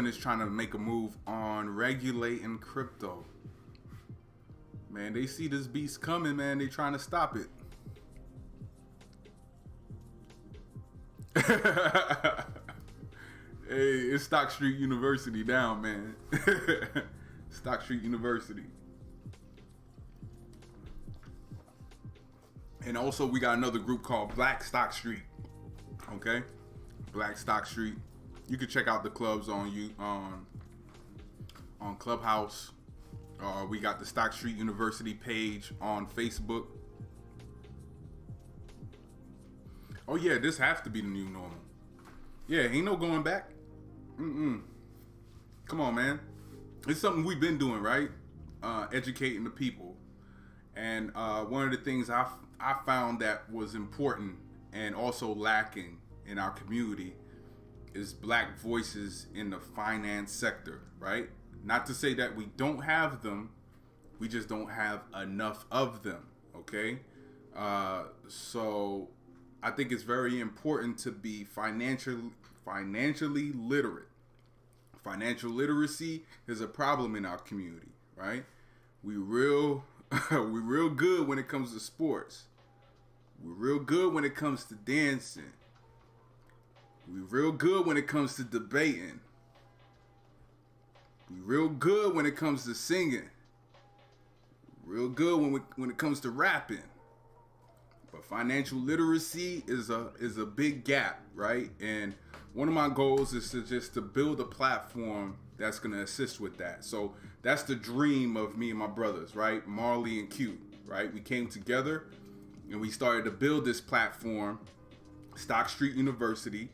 is trying to make a move on regulating crypto. Man, they see this beast coming, man. They trying to stop it. Hey, it's Stock Street University down, man. Stock Street University. And also we got another group called Black Stock Street. Okay? Black Stock Street. You can check out the clubs on Clubhouse. We got the Stock Street University page on Facebook. Oh yeah, this has to be the new normal. Yeah, ain't no going back. Come on, man. It's something we've been doing, right? Educating the people. And one of the things I found that was important and also lacking in our community is black voices in the finance sector, right? Not to say that we don't have them, we just don't have enough of them, okay? So I think it's very important to be financially literate. Financial literacy is a problem in our community, right? We real good when it comes to sports. We're real good when it comes to dancing. We're real good when it comes to debating. We're real good when it comes to singing. Real good when it comes to rapping. But financial literacy is a big gap, right? And one of my goals is to build a platform that's going to assist with that. So that's the dream of me and my brothers, right? Marley and Q, right? We came together and we started to build this platform, Stock Street University,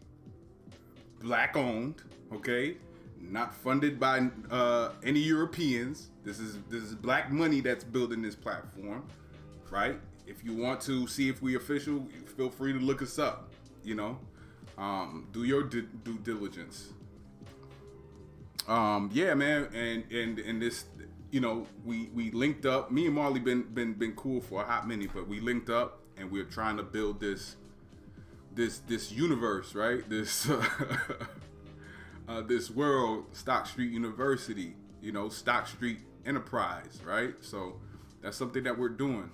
black owned, okay? Not funded by any Europeans. This is black money that's building this platform, right? If you want to see if we official, feel free to look us up, you know? Do your due diligence. Yeah, man, and this, you know, we linked up. Me and Marley been cool for a hot minute, but we linked up and we're trying to build this universe, right? This this world, Stock Street University, you know, Stock Street Enterprise, right? So that's something that we're doing.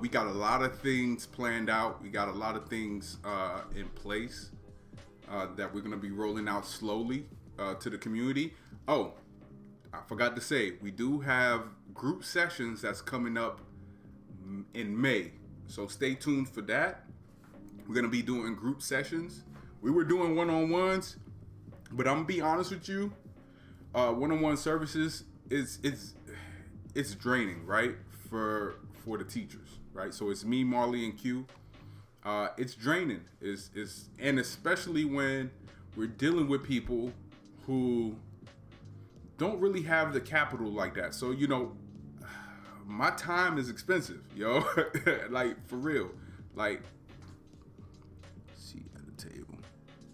We got a lot of things planned out. We got a lot of things in place that we're going to be rolling out slowly to the community. Oh, I forgot to say, we do have group sessions that's coming up in May. So stay tuned for that. We're going to be doing group sessions. We were doing one-on-ones, but I'm going to be honest with you. One-on-one services it's draining, right? For the teachers, right? So it's me, Marley, and Q. It's draining. And especially when we're dealing with people who don't really have the capital like that. So, you know, my time is expensive, yo. Like, for real. Like, see at the table.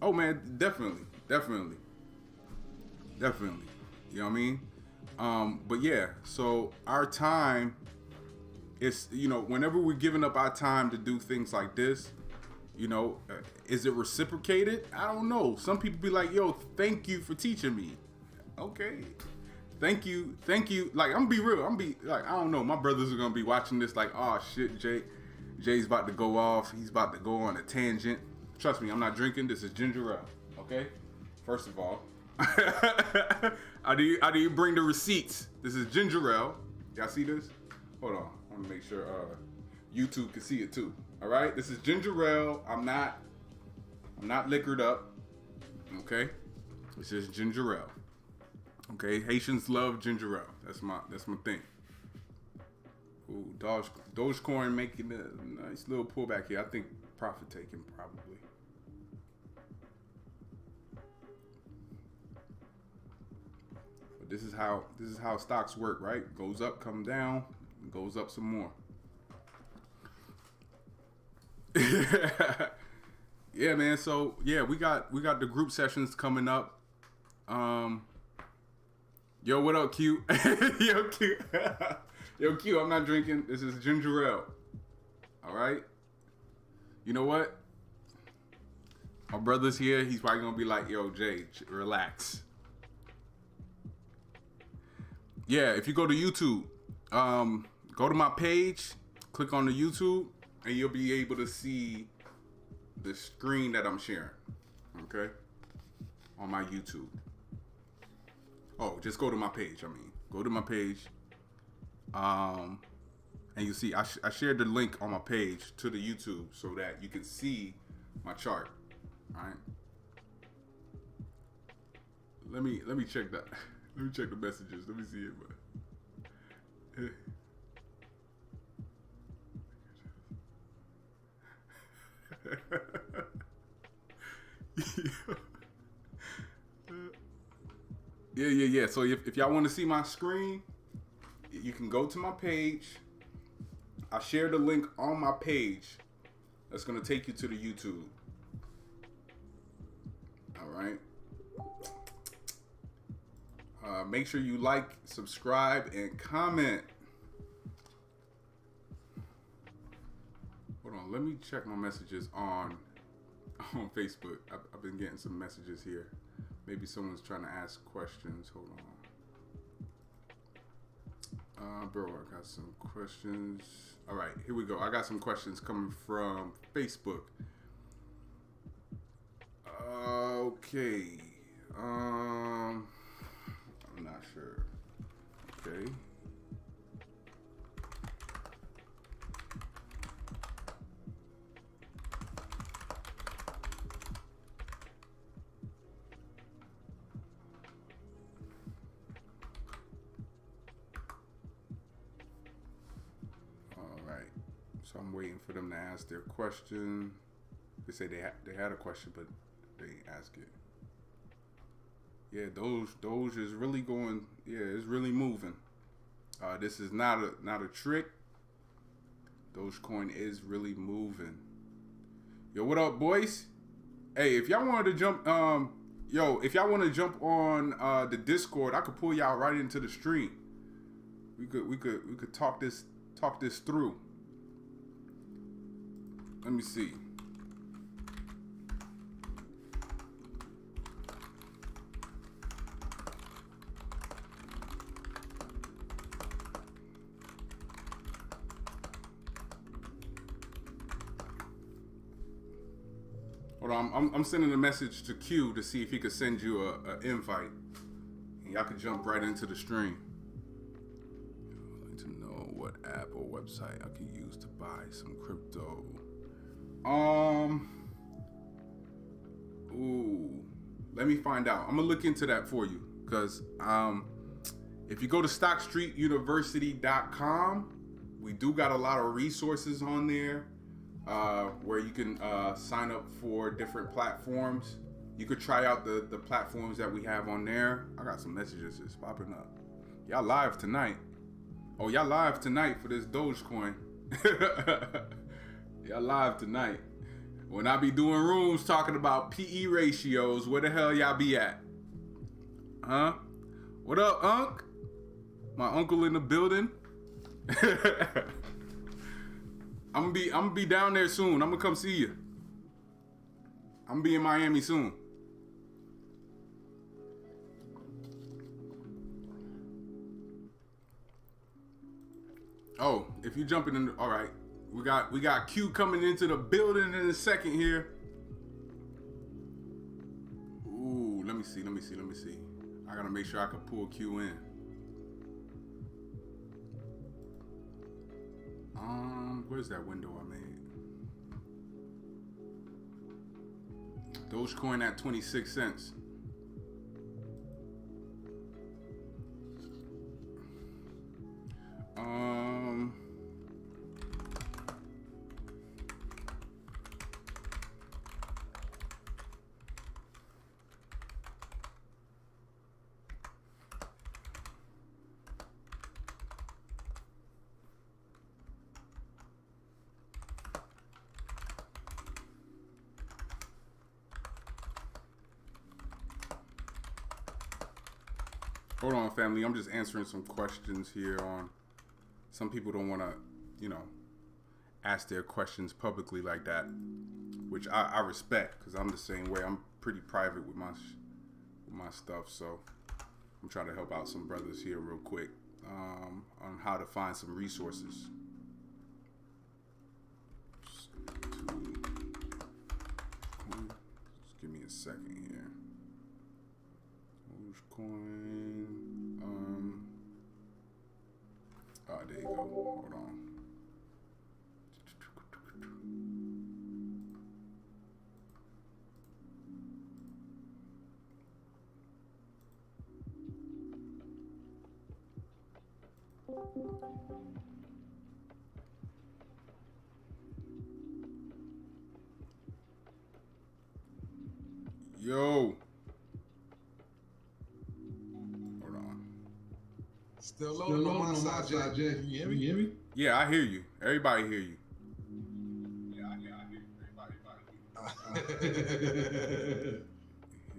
Oh, man, definitely. You know what I mean? But yeah, so our time is, you know, whenever we're giving up our time to do things like this, you know, is it reciprocated? I don't know. Some people be like, yo, thank you for teaching me. Okay. Thank you. Like, I'm gonna be real. I don't know. My brothers are gonna be watching this like, oh shit, Jay's about to go off. He's about to go on a tangent. Trust me, I'm not drinking. This is ginger ale. Okay? First of all. How do you bring the receipts? This is ginger ale. Y'all see this? Hold on. I want to make sure YouTube can see it too. All right? This is ginger ale. I'm not liquored up. Okay? This is ginger ale. Okay? Haitians love ginger ale. That's my thing. Ooh, Dogecoin making a nice little pullback here. I think profit taking probably. This is how stocks work, right? Goes up, come down, goes up some more. Yeah, man. So yeah, we got the group sessions coming up. Yo, what up, Q? Yo, Q. Yo, Q. I'm not drinking. This is ginger ale. All right. You know what? My brother's here. He's probably gonna be like, "Yo, Jay, relax." Yeah, if you go to YouTube, go to my page, click on the YouTube, and you'll be able to see the screen that I'm sharing. Okay, on my YouTube. Oh, just go to my page. Go to my page. And you see, I shared the link on my page to the YouTube so that you can see my chart. All right. Let me check that. Let me check the messages. Let me see it, but. Yeah. So if y'all want to see my screen, you can go to my page. I shared the link on my page. That's gonna take you to the YouTube. All right. Make sure you like, subscribe, and comment. Hold on, let me check my messages on Facebook. I've been getting some messages here. Maybe someone's trying to ask questions. Hold on. Bro, I got some questions. All right, here we go. I got some questions coming from Facebook. Okay. I'm not sure. Okay. So I'm waiting for them to ask their question. They say they had a question, but they ain't ask it. Yeah, Doge is really going. Yeah, it's really moving. This is not a trick. Dogecoin is really moving. Yo, what up, boys? Hey, if y'all wanted to jump, if y'all want to jump on the Discord, I could pull y'all right into the stream. We could talk this through. Let me see. Hold on, I'm sending a message to Q to see if he could send you an invite. And y'all could jump right into the stream. I'd like to know what app or website I can use to buy some crypto. Let me find out. I'm gonna look into that for you, because if you go to stockstreetuniversity.com, we do got a lot of resources on there where you can sign up for different platforms. You could try out the platforms that we have on there. I got some messages that's popping up. Y'all live tonight. Oh, y'all live tonight for this Dogecoin. Y'all live tonight. When I be doing rooms talking about PE ratios, where the hell y'all be at? Huh? What up, Unc? My uncle in the building. I'm gonna be down there soon. I'm gonna come see you. I'm gonna be in Miami soon. Oh, if you jumping in, all right. We got Q coming into the building in a second here. Ooh, let me see. I gotta make sure I can pull Q in. Where's that window I made? Dogecoin at 26 cents. Hold on, family. I'm just answering some questions here on. Some people don't want to, ask their questions publicly like that, which I respect because I'm the same way. I'm pretty private with my stuff, so I'm trying to help out some brothers here real quick on how to find some resources. Just give me a second here. Dogecoin. There you go. Hold on. Yo. Hold on. Still loading on my side, Jack. Can you hear me? Yeah, I hear you. Everybody hear you. Yeah, I hear everybody.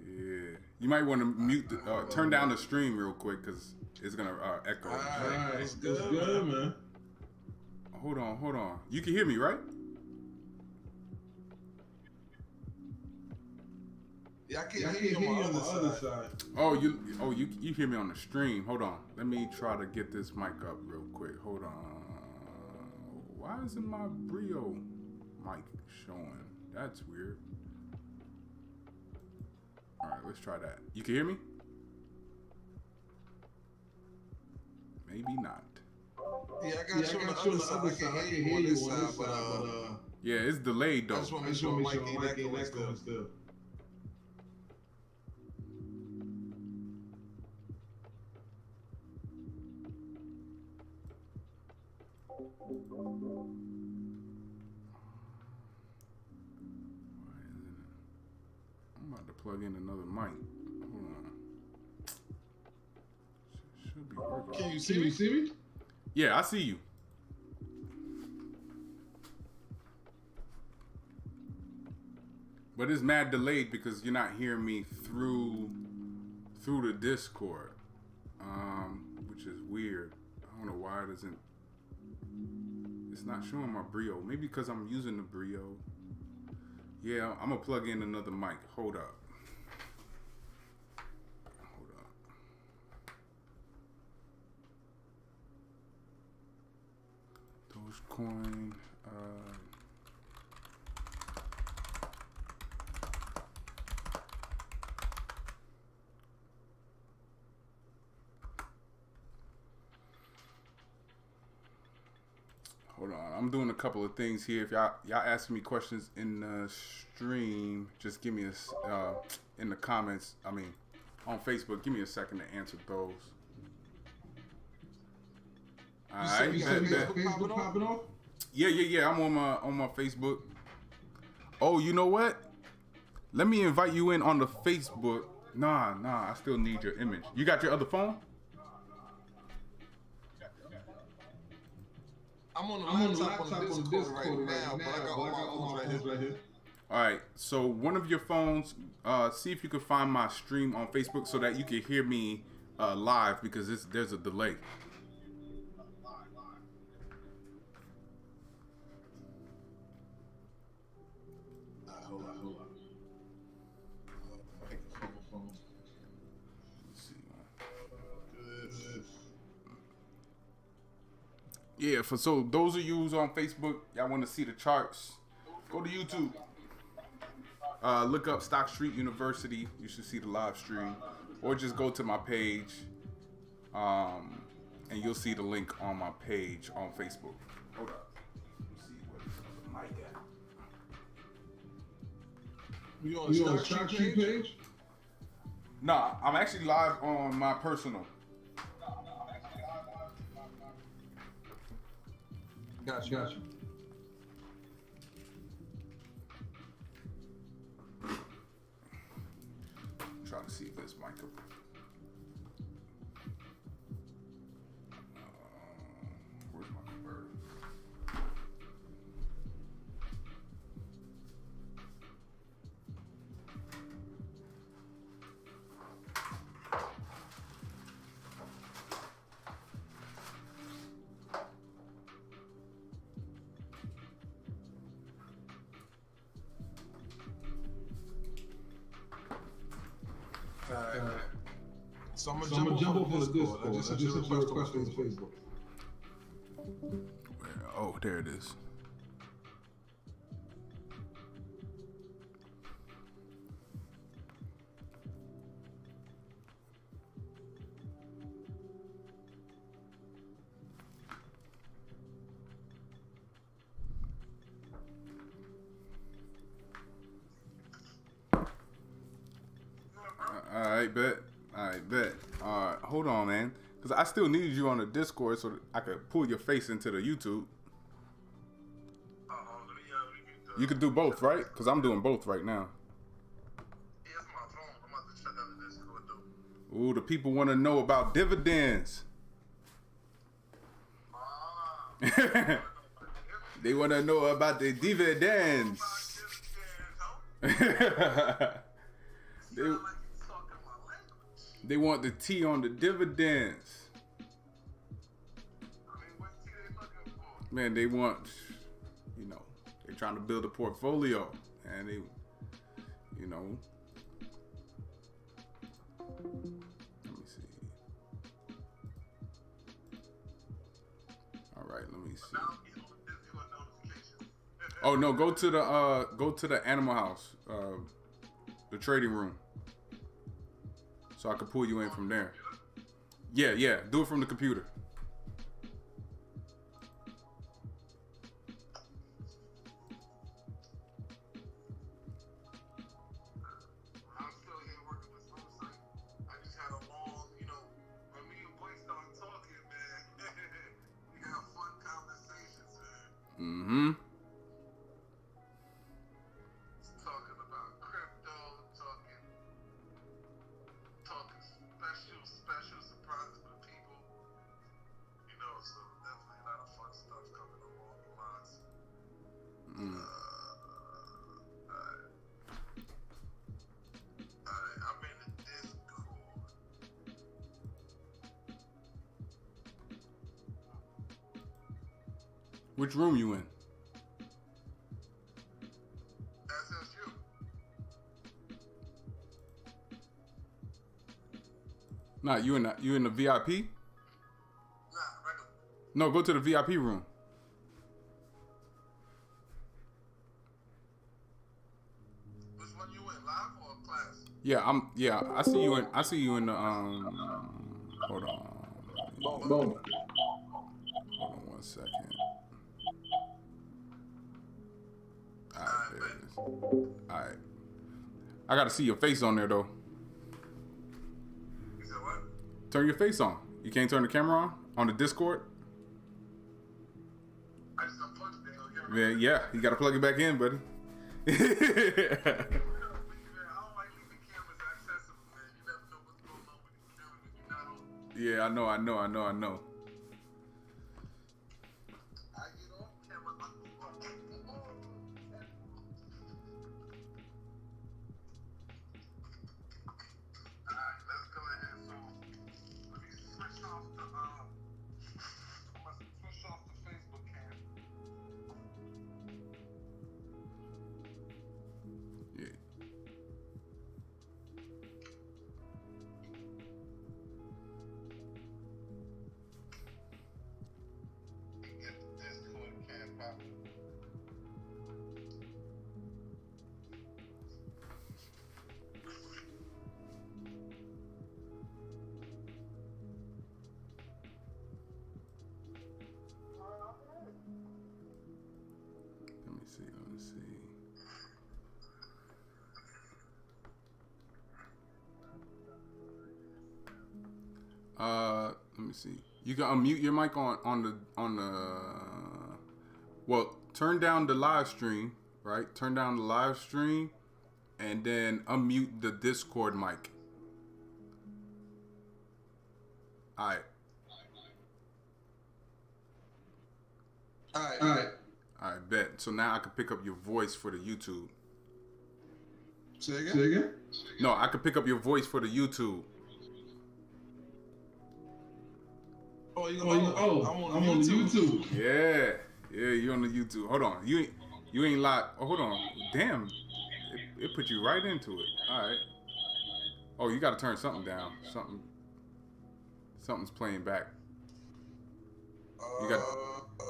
Yeah. You might want to mute, turn down the stream real quick because it's going to echo. All right. It's good, man. Hold on. You can hear me, right? Yeah, I can't hear you on the other side. Oh, you hear me on the stream. Hold on. Let me try to get this mic up real quick. Hold on. Why isn't my Brio mic showing? That's weird. All right, let's try that. You can hear me? Maybe not. Yeah, I got you on the other side. I can hear you on this side, but yeah, it's delayed though. I just want to make sure my mic ain't echoing still. I'm about to plug in another mic. Hold on. Should be working. Can you see me? Yeah, I see you. But it's mad delayed because you're not hearing me through the Discord, which is weird. I don't know why it isn't. It's not showing my Brio. Maybe because I'm using the Brio. Yeah, I'm gonna plug in another mic. Hold up. Dogecoin. Hold on, I'm doing a couple of things here. If y'all asking me questions in the stream, just give me a in the comments. I mean, on Facebook, give me a second to answer those. All right, Facebook popping off? Yeah. I'm on my Facebook. Oh, you know what? Let me invite you in on the Facebook. Nah. I still need your image. You got your other phone? I'm on the laptop on the Discord right now, but I got all my phones right here. All right, so one of your phones, see if you can find my stream on Facebook so that you can hear me live because there's a delay. Hold on. Let's see. Yeah, so those of you who's on Facebook, y'all want to see the charts, go to YouTube. Look up Stock Street University. You should see the live stream. Or just go to my page, and you'll see the link on my page on Facebook. Hold up. Let's see where the mic at. You on the Stock Street page? Nah, I'm actually live on my personal. Got you. Trying to see if this mic up. Where's my converter? So I'm gonna jump off on the Discord. I just sent you a request on Facebook. Oh, there it is. All right, bet. All right, hold on, man. Because I still needed you on the Discord so that I could pull your face into the YouTube. You could do both, right? Because I'm doing both right now. Yeah, it's my phone. I'm about to check out the Discord, though. Ooh, the people want to know about dividends. They want to know about the dividends. They want the tea on the dividends. I mean, what tea they looking for? Man, they want, they're trying to build a portfolio. And they, let me see. All right, let me see. Oh no, go to the Animal House, the trading room. So I can pull you in from there. Yeah. Do it from the computer. I'm still here working with some site. I just had a long, when me and Boy start talking, man, we have fun conversations, man. Mm-hmm. Talking about crypto, talking special surprises for people. So definitely a lot of fun stuff coming along the lines. I'm in the Discord. Which room you in? SSU. Nah, you in the VIP? Nah, regular. No, go to the VIP room. Which one you in, live or class? Yeah, I see you in the hold on. Boom. Hold on 1 second. Alright, there it is. Alright. I gotta see your face on there though. You said what? Turn your face on. You can't turn the camera on the Discord? I just unplugged the thing. Yeah, you gotta plug it back in, buddy. I don't like leaving cameras accessible, man. You never know what's going on with the camera when you're not on. Yeah, I know. I get off camera. Alright, let's go ahead. So, let me switch off the Facebook cam. Yeah. Get the Discord cam popping. Let me see. Let me see. You can unmute your mic on the well, turn down the live stream, right? Turn down the live stream and then unmute the Discord mic. Alright. Alright, bet. So now I can pick up your voice for the YouTube. Say again? No, I can pick up your voice for the YouTube. I'm on the YouTube. Yeah, you on the YouTube. Hold on, you ain't live. Oh, hold on. Damn, it put you right into it. All right. Oh, you got to turn something down. Something's playing back.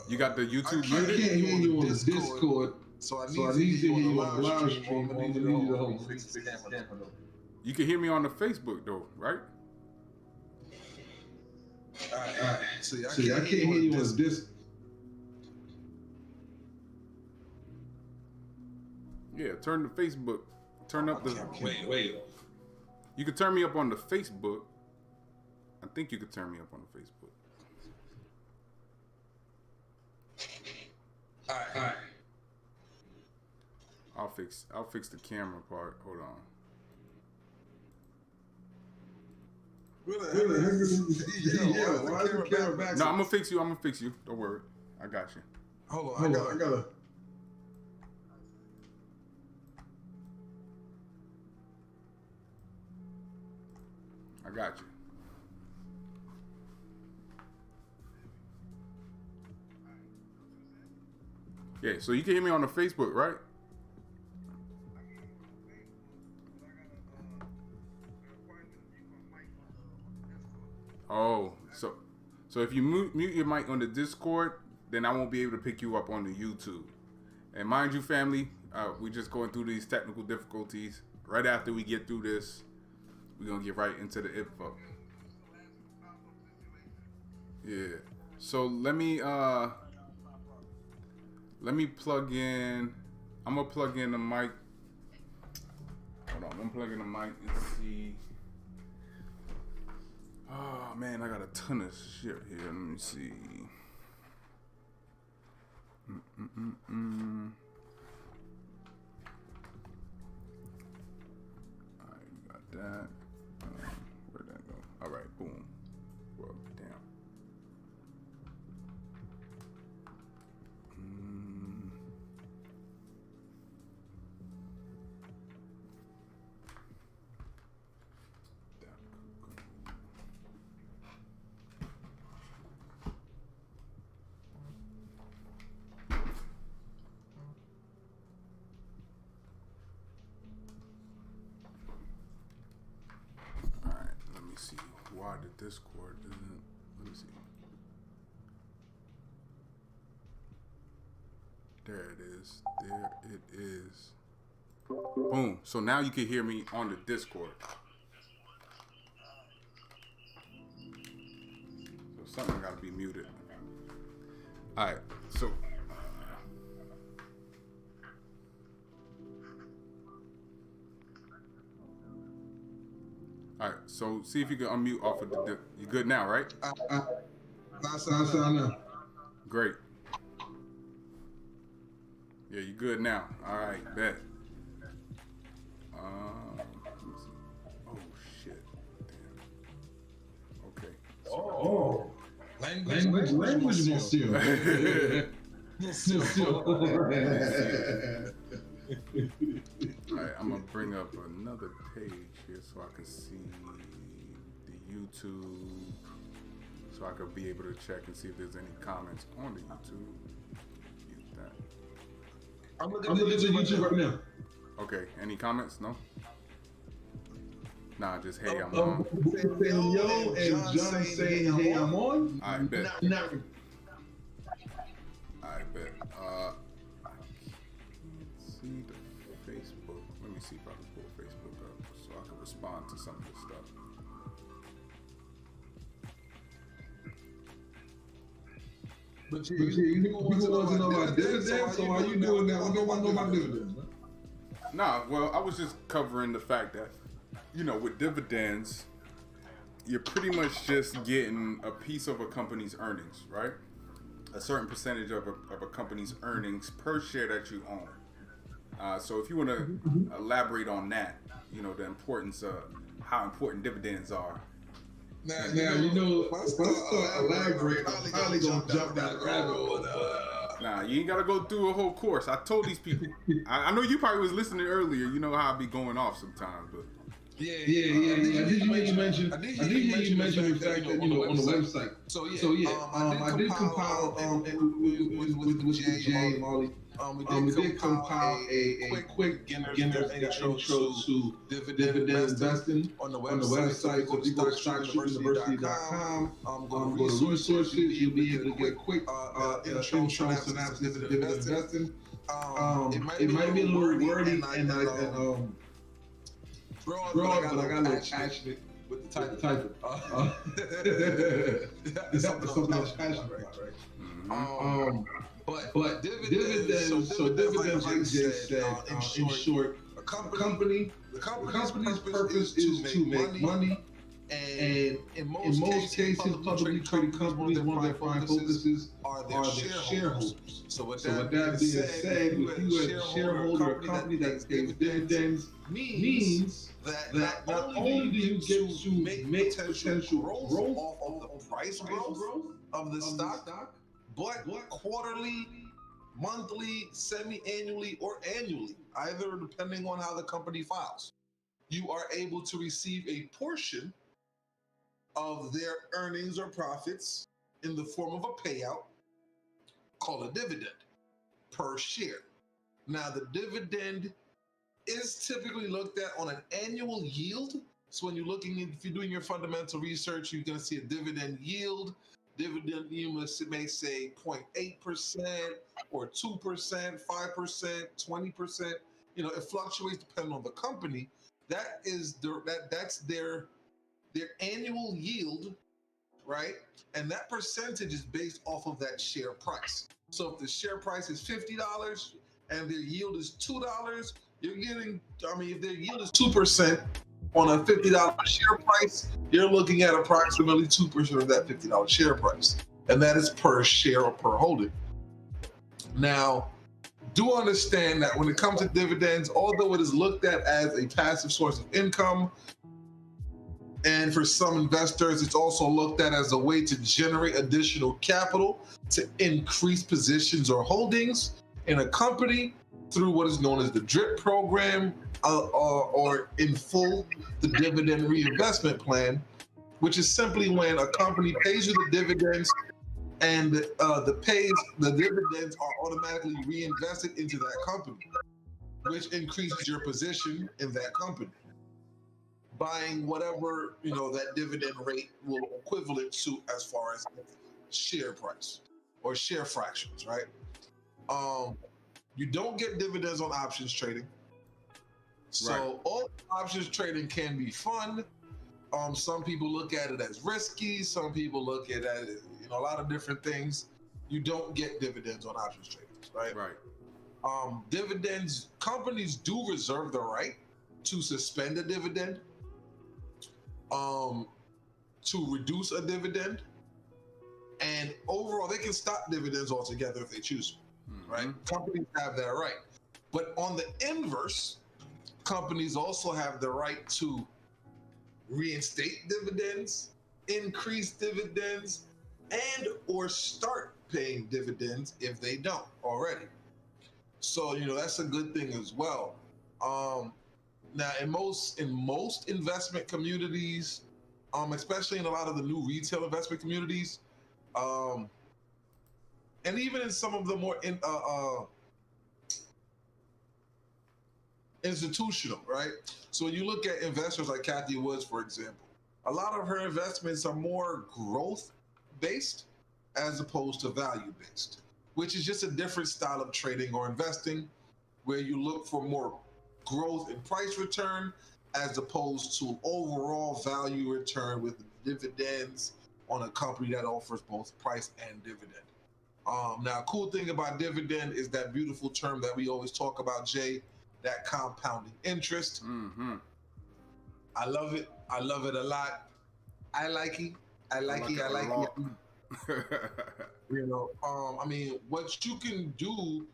You got the YouTube muted? I can't hear you on the Discord. So I need to hear you on the live stream. I'm gonna need you to hold fix the camera though. You can hear me on the Facebook though, right? Alright. See, I can't hear you on the Discord. Yeah, turn the Facebook. Turn up the. Wait. You can turn me up on the Facebook. I think you could turn me up on the Facebook. All right. I'll fix the camera part. Hold on. Why is the camera back? No, I'm gonna fix you. Don't worry. I got you. Hold on. I gotta. I got you. Yeah, so you can hear me on the Facebook, right? Oh, so if you mute your mic on the Discord, then I won't be able to pick you up on the YouTube. And mind you, family, we're just going through these technical difficulties. Right after we get through this, we're gonna get right into the info. Yeah. So let me plug in. I'm gonna plug in the mic. Hold on, I'm plugging the mic and see. Oh man, I got a ton of shit here. Let me see. Alright, got that. Where'd that go? Alright, boom. Well, damn. Why the Discord isn't, let me see. There it is. There it is. Boom. So now you can hear me on the Discord. So something gotta be muted. Alright, so alright, so see if you can unmute off of the. You good now, right? No. Great. Yeah, you good now. All right, bet. Let me see. Oh shit. Damn. Okay. Oh. Language more still. All right, I'm gonna bring up another page here so I can see the YouTube, so I could be able to check and see if there's any comments on the YouTube. Use that. I'm looking at YouTube right now. Okay, any comments? No? Nah, just hey, I'm on. Yo, and John saying hey, I'm on. I bet. Not. I bet. I can't see the Facebook. Let me see if I can pull Facebook up so I can respond to some of this stuff. But you want to know about dividends, so why you doing that? I don't want to know about dividends. Nah, well, I was just covering the fact that, you know, with dividends, you're pretty much just getting a piece of a company's earnings, right? A certain percentage of a company's earnings per share that you own. So if you want to elaborate on that, you know, the importance of how important dividends are. Now you know, if I start elaborating, I'm probably going to jump down the rabbit hole. Nah, you ain't got to go through a whole course. I told these people. I know you probably was listening earlier. You know how I be going off sometimes, but. Yeah. I did hear you mention the fact that, you know, on the website. So yeah, I did compile with Jay and Molly We did compile a quick beginner's intro to dividend investing on the website. So if you go to stockstreetuniversity.com, go to resources, you'll be able to get a quick intro synopsis of dividend investing. It might be a little wordy and broad, but I got a little passionate with the type of it's something I was passionate about, right? But dividends, so dividends, like Jay said, in short, the company's purpose is to make money, and in most cases, publicly traded companies, one of their prime focuses are their shareholders. So with that being said, if you are a shareholder of a company that pays dividends, means that not only do you get to make potential growth off of the price growth of the stock, but quarterly, monthly, semi-annually, or annually, either depending on how the company files, you are able to receive a portion of their earnings or profits in the form of a payout called a dividend per share. Now, the dividend is typically looked at on an annual yield. So when you're looking, if you're doing your fundamental research, you're going to see a dividend yield. Dividend yield may say 0.8% or 2%, 5%, 20%. It fluctuates depending on the company. That's their annual yield, right? And that percentage is based off of that share price. So if the share price is $50 and their yield is $2, you're getting, if their yield is 2% on a $50 share price, you're looking at approximately 2% of that $50 share price. And that is per share or per holding. Now, do understand that when it comes to dividends, although it is looked at as a passive source of income, and for some investors, it's also looked at as a way to generate additional capital to increase positions or holdings in a company through what is known as the DRIP program, or in full, the dividend reinvestment plan, which is simply when a company pays you the dividends and the dividends are automatically reinvested into that company, which increases your position in that company, buying whatever that dividend rate will equivalent to as far as share price or share fractions, right? You don't get dividends on options trading. So right. All options trading can be fun. Some people look at it as risky. Some people look at it as a lot of different things. You don't get dividends on options trading, right? Right. Dividends, companies do reserve the right to suspend a dividend, to reduce a dividend, and overall they can stop dividends altogether if they choose, right? Companies have that right. But on the inverse, companies also have the right to reinstate dividends, increase dividends, and or start paying dividends if they don't already. So that's a good thing as well. Now, in most investment communities, especially in a lot of the new retail investment communities, and even in some of the more institutional, right? So when you look at investors like Kathy Woods, for example, a lot of her investments are more growth-based as opposed to value-based, which is just a different style of trading or investing, where you look for more growth and price return as opposed to overall value return with dividends on a company that offers both price and dividend. Now, cool thing about dividend is that beautiful term that we always talk about, Jay, that compounding interest. Mm-hmm. I love it. I love it a lot. I like it. What you can do,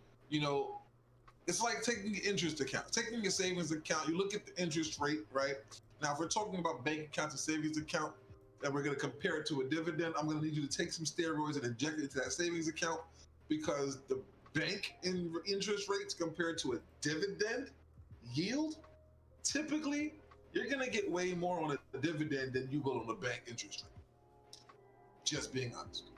it's like taking an interest account, taking a savings account. You look at the interest rate, right? Now, if we're talking about bank accounts and savings account, and we're going to compare it to a dividend, I'm going to need you to take some steroids and inject it into that savings account, because the bank interest rates compared to a dividend yield, typically you're going to get way more on a dividend than you will on the bank interest rate. Just being honest.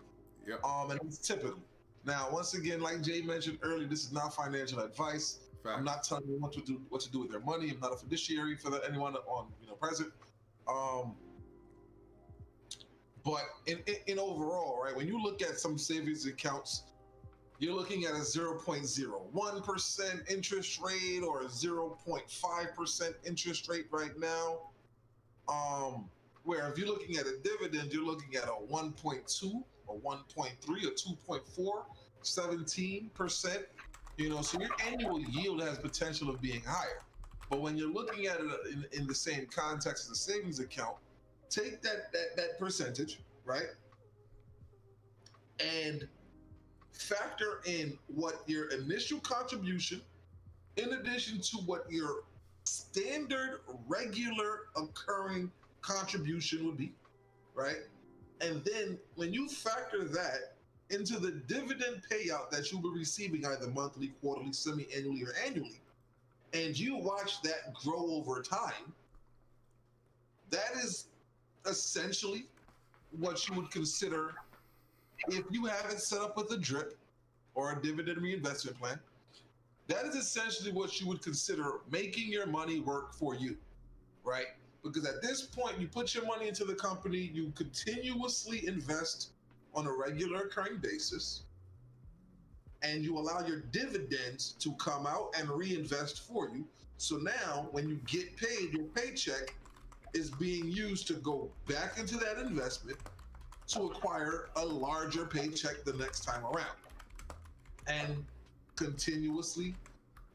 Yep. And it's typical. Now, once again, like Jay mentioned earlier, this is not financial advice. Fact. I'm not telling you what to do with their money. I'm not a fiduciary for anyone on present. But in overall, right, when you look at some savings accounts, you're looking at a 0.01% interest rate or a 0.5% interest rate right now. Where if you're looking at a dividend, you're looking at a 1.2 or 1.3 or 2.4, 17%. So your annual yield has potential of being higher. But when you're looking at it in the same context as a savings account, take that percentage, right? And factor in what your initial contribution, in addition to what your standard, regular occurring contribution would be, right? And then when you factor that into the dividend payout that you'll be receiving either monthly, quarterly, semi-annually, or annually, and you watch that grow over time, that is essentially what you would consider, if you have it set up with a DRIP or a dividend reinvestment plan, that is essentially what you would consider making your money work for you, right? Because at this point, you put your money into the company, you continuously invest on a regular occurring basis, and you allow your dividends to come out and reinvest for you. So now when you get paid, your paycheck is being used to go back into that investment to acquire a larger paycheck the next time around. And continuously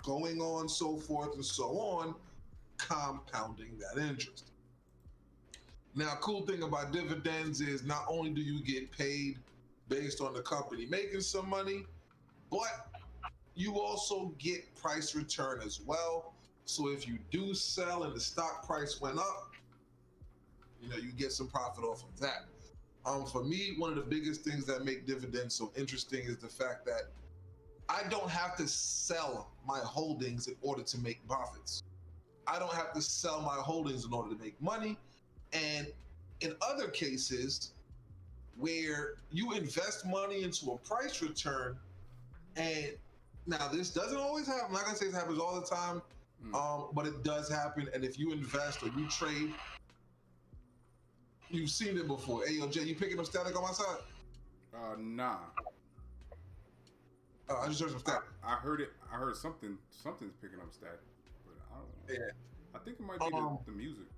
going on, so forth and so on, compounding that interest. Now, cool thing about dividends is not only do you get paid based on the company making some money, but you also get price return as well. So if you do sell and the stock price went up, you get some profit off of that. For me, one of the biggest things that make dividends so interesting is the fact that I don't have to sell my holdings in order to make profits. I don't have to sell my holdings in order to make money. And in other cases where you invest money into a price return, and now this doesn't always happen. I'm not gonna say it happens all the time, but it does happen. And if you invest or you trade, you've seen it before. Hey, yo, Jay, you picking up static on my side? Nah. I just heard some static. I heard it. I heard something's picking up static, but I don't know. Yeah. I think it might be the music.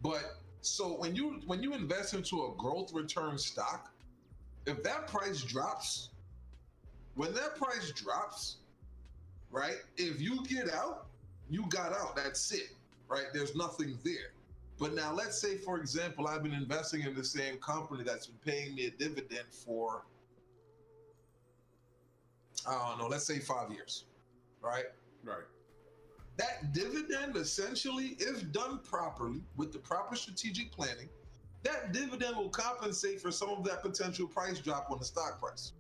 But so when you invest into a growth return stock, if that price drops, right? If you get out, you got out. That's it, right? There's nothing there. But now let's say, for example, I've been investing in the same company that's been paying me a dividend for, I don't know, let's say 5 years, right? Right. That dividend, essentially, if done properly with the proper strategic planning, that dividend will compensate for some of that potential price drop on the stock price.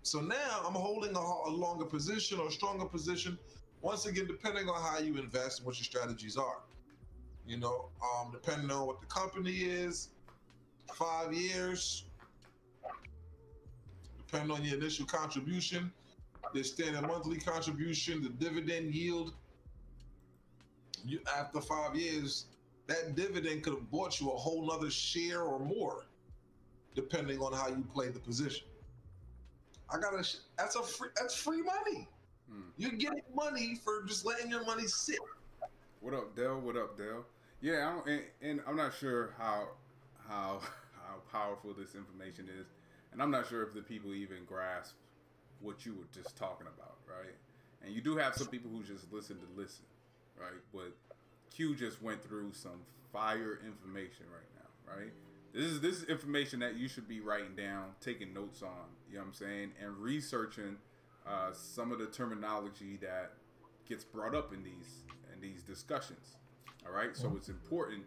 So now I'm holding a longer position or stronger position, once again, depending on how you invest and what your strategies are. Depending on what the company is, 5 years, depending on your initial contribution, the standard monthly contribution, the dividend yield. After 5 years, that dividend could have bought you a whole nother share or more, depending on how you play the position. That's free money. You're getting money for just letting your money sit. What up, Dell? Yeah, and I'm not sure how powerful this information is, and I'm not sure if the people even grasp what you were just talking about, right? And you do have some people who just listen, right? But Q just went through some fire information right now, right? This is information that you should be writing down, taking notes on, you know what I'm saying, and researching some of the terminology that gets brought up in these discussions. All right, so it's important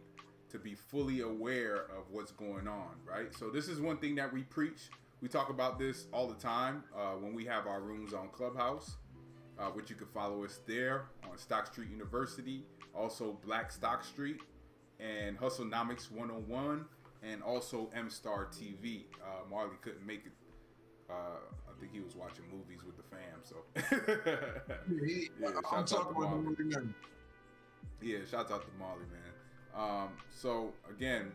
to be fully aware of what's going on, right? So this is one thing that we preach. We talk about this all the time when we have our rooms on Clubhouse, which you can follow us there on Stock Street University, also Black Stock Street, and Hustlenomics 101 and also M-Star TV. Marley couldn't make it. I think he was watching movies with the fam, so. I'm talking about him. Yeah, shout out to Marley, man. So again,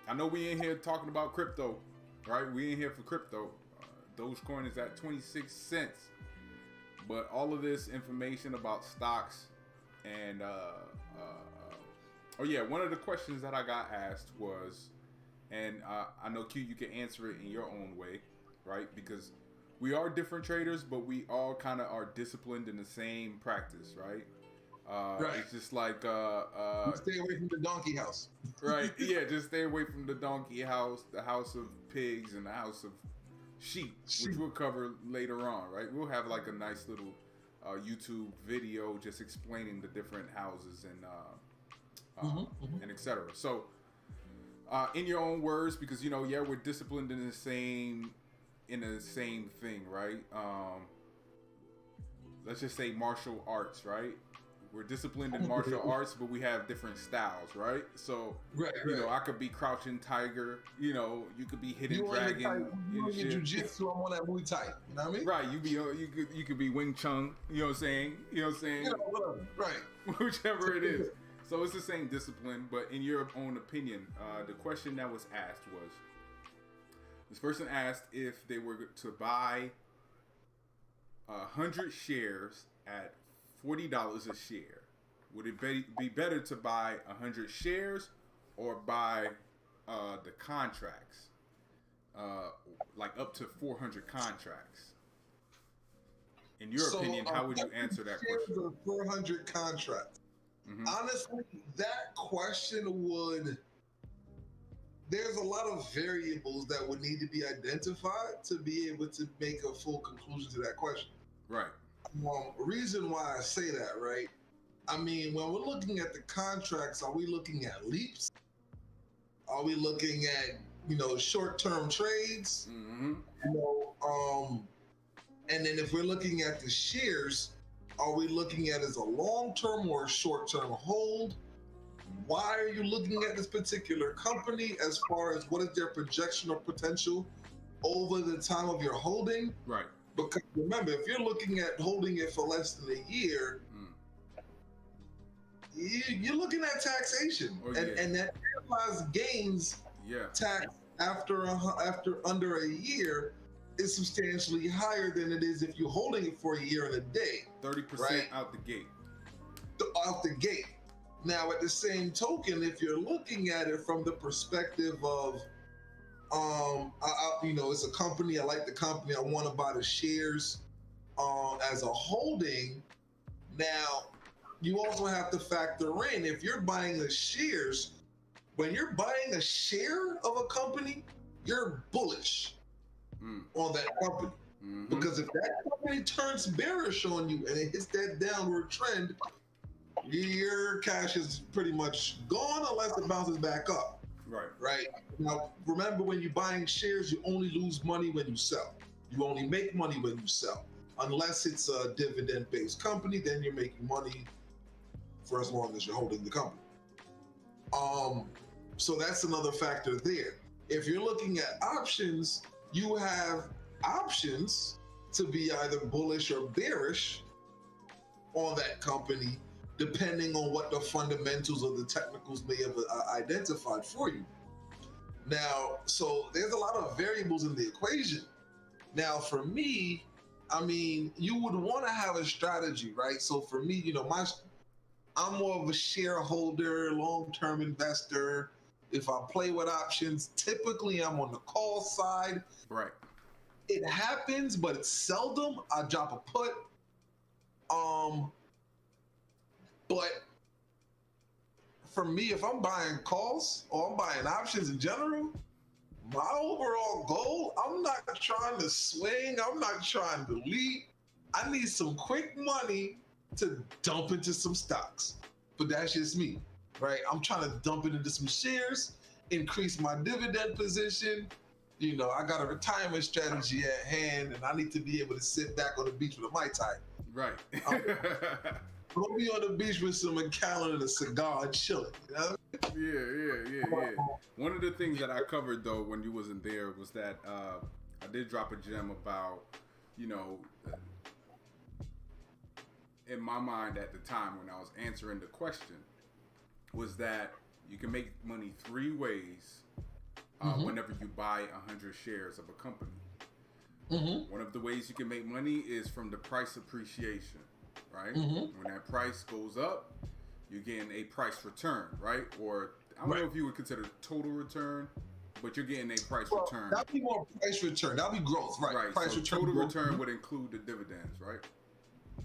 I know we in here talking about crypto, right? We in here for crypto. Dogecoin is at 26 cents. But all of this information about stocks and oh yeah, one of the questions that I got asked was, and I know Q, you can answer it in your own way, right? Because we are different traders, but we all kind of are disciplined in the same practice, right? Right. It's just like stay away from the donkey house. Right. Yeah, just stay away from the donkey house, the house of pigs, and the house of sheep, which we'll cover later on, right? We'll have like a nice little YouTube video just explaining the different houses and etc. So, in your own words, because we're disciplined in the same thing, right? Let's just say martial arts, right? We're disciplined in martial arts, but we have different styles, right? So, I could be crouching tiger, you could be hidden dragon. You in jiu-jitsu, I'm on that Muay Thai. You know what I mean? Right. You could be Wing Chun. You know what I'm saying? Right. Whichever it is. So it's the same discipline, but in your own opinion, the question that was asked was, this person asked if they were to buy 100 shares at $40 a share. Would it be better to buy 100 shares or buy the contracts, like up to 400 contracts? In your opinion, how would you answer that question? 400 contracts. Mm-hmm. Honestly, that question would. There's a lot of variables that would need to be identified to be able to make a full conclusion to that question. Right. Reason why I say that, right? I mean, when we're looking at the contracts, are we looking at leaps? Are we looking at, short-term trades? Mm-hmm. And then if we're looking at the shares, are we looking at as a long-term or a short-term hold? Why are you looking at this particular company as far as what is their projection or potential over the time of your holding? Right. Because remember, if you're looking at holding it for less than a year, you're looking at taxation, and that realized gains tax after under a year is substantially higher than it is if you're holding it for a year and a day. 30% out the gate. Out the gate. Now, at the same token, if you're looking at it from the perspective of, it's a company, I like the company, I want to buy the shares as a holding. Now, you also have to factor in, if you're buying the shares, when you're buying a share of a company, you're bullish on that company. Mm-hmm. Because if that company turns bearish on you and it hits that downward trend, your cash is pretty much gone unless it bounces back up. Right. Now, remember, when you're buying shares, you only lose money when you sell. You only make money when you sell. Unless it's a dividend-based company, then you're making money for as long as you're holding the company. So that's another factor there. If you're looking at options, you have options to be either bullish or bearish on that company, depending on what the fundamentals or the technicals may have identified for you. Now, so there's a lot of variables in the equation. Now, for me, I mean, you would want to have a strategy, right? So for me, I'm more of a shareholder, long-term investor. If I play with options, typically I'm on the call side. Right. It happens, but it's seldom. I drop a put. But for me, if I'm buying calls or I'm buying options in general, my overall goal, I'm not trying to swing. I'm not trying to leap. I need some quick money to dump into some stocks. But that's just me, right? I'm trying to dump it into some shares, increase my dividend position. I got a retirement strategy at hand, and I need to be able to sit back on the beach with a Mai Tai. Right. Go be on the beach with some Macallan and a cigar and chilling. Yeah. One of the things that I covered though when you wasn't there was that I did drop a gem about, you know, in my mind at the time when I was answering the question, was that you can make money 3 ways whenever you buy 100 shares of a company. One of the ways you can make money is from the price appreciation, right? When that price goes up, you're getting a price return, right? Or I don't know if you would consider total return, but you're getting a price return. That'd be more price return. That'd be growth, right? Right. Price So return. total return would include the dividends, right?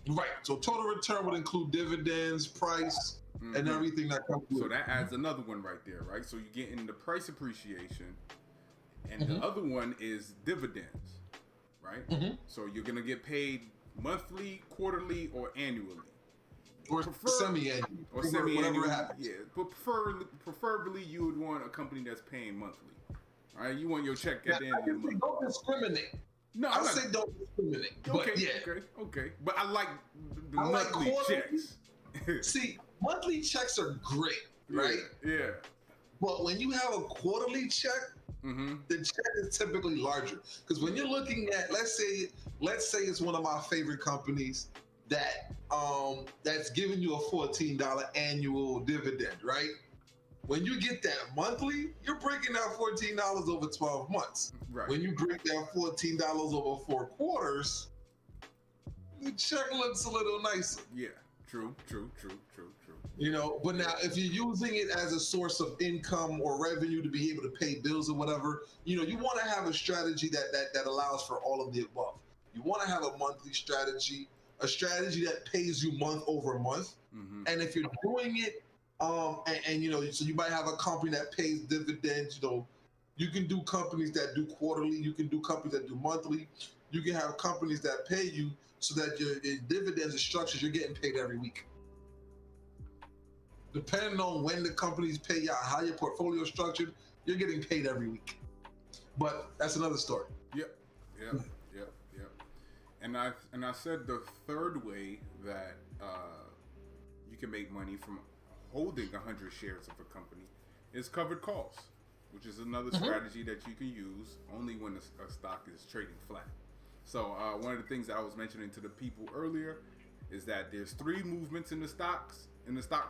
Right. So total return would include dividends, price, and everything that comes with it. So that adds another one right there, right? So you're getting the price appreciation, and the other one is dividends, right? So you're gonna get paid monthly, quarterly, or annually. Or semi-annual. Or semi-annual. Yeah, but preferably you would want a company that's paying monthly. All right, you want your check at the end of the month. Don't discriminate. No, I say don't discriminate. Okay, but yeah. Okay. But I like the monthly checks. See, monthly checks are great, right? Yeah. But when you have a quarterly check, the check is typically larger. Because when you're looking at, let's say it's one of my favorite companies that that's giving you a $14 annual dividend, right? When you get that monthly, you're breaking out $14 over 12 months. Right. When you break down $14 over 4 quarters, the check looks a little nicer. Yeah, true. You know, but now if you're using it as a source of income or revenue to be able to pay bills or whatever, you know, you want to have a strategy that allows for all of the above. You want to have a monthly strategy, a strategy that pays you month over month. And if you're doing it, and you know, so you might have a company that pays dividends, you know, you can do companies that do quarterly, you can do companies that do monthly, you can have companies that pay you so that your dividends are structured, you're getting paid every week. Depending on when the companies pay you out, how your portfolio is structured, you're getting paid every week. But that's another story. Yep. And I said the third way that you can make money from holding 100 shares of a company is covered calls, which is another strategy that you can use only when a stock is trading flat. So one of the things I was mentioning to the people earlier is that there's 3 movements in the stock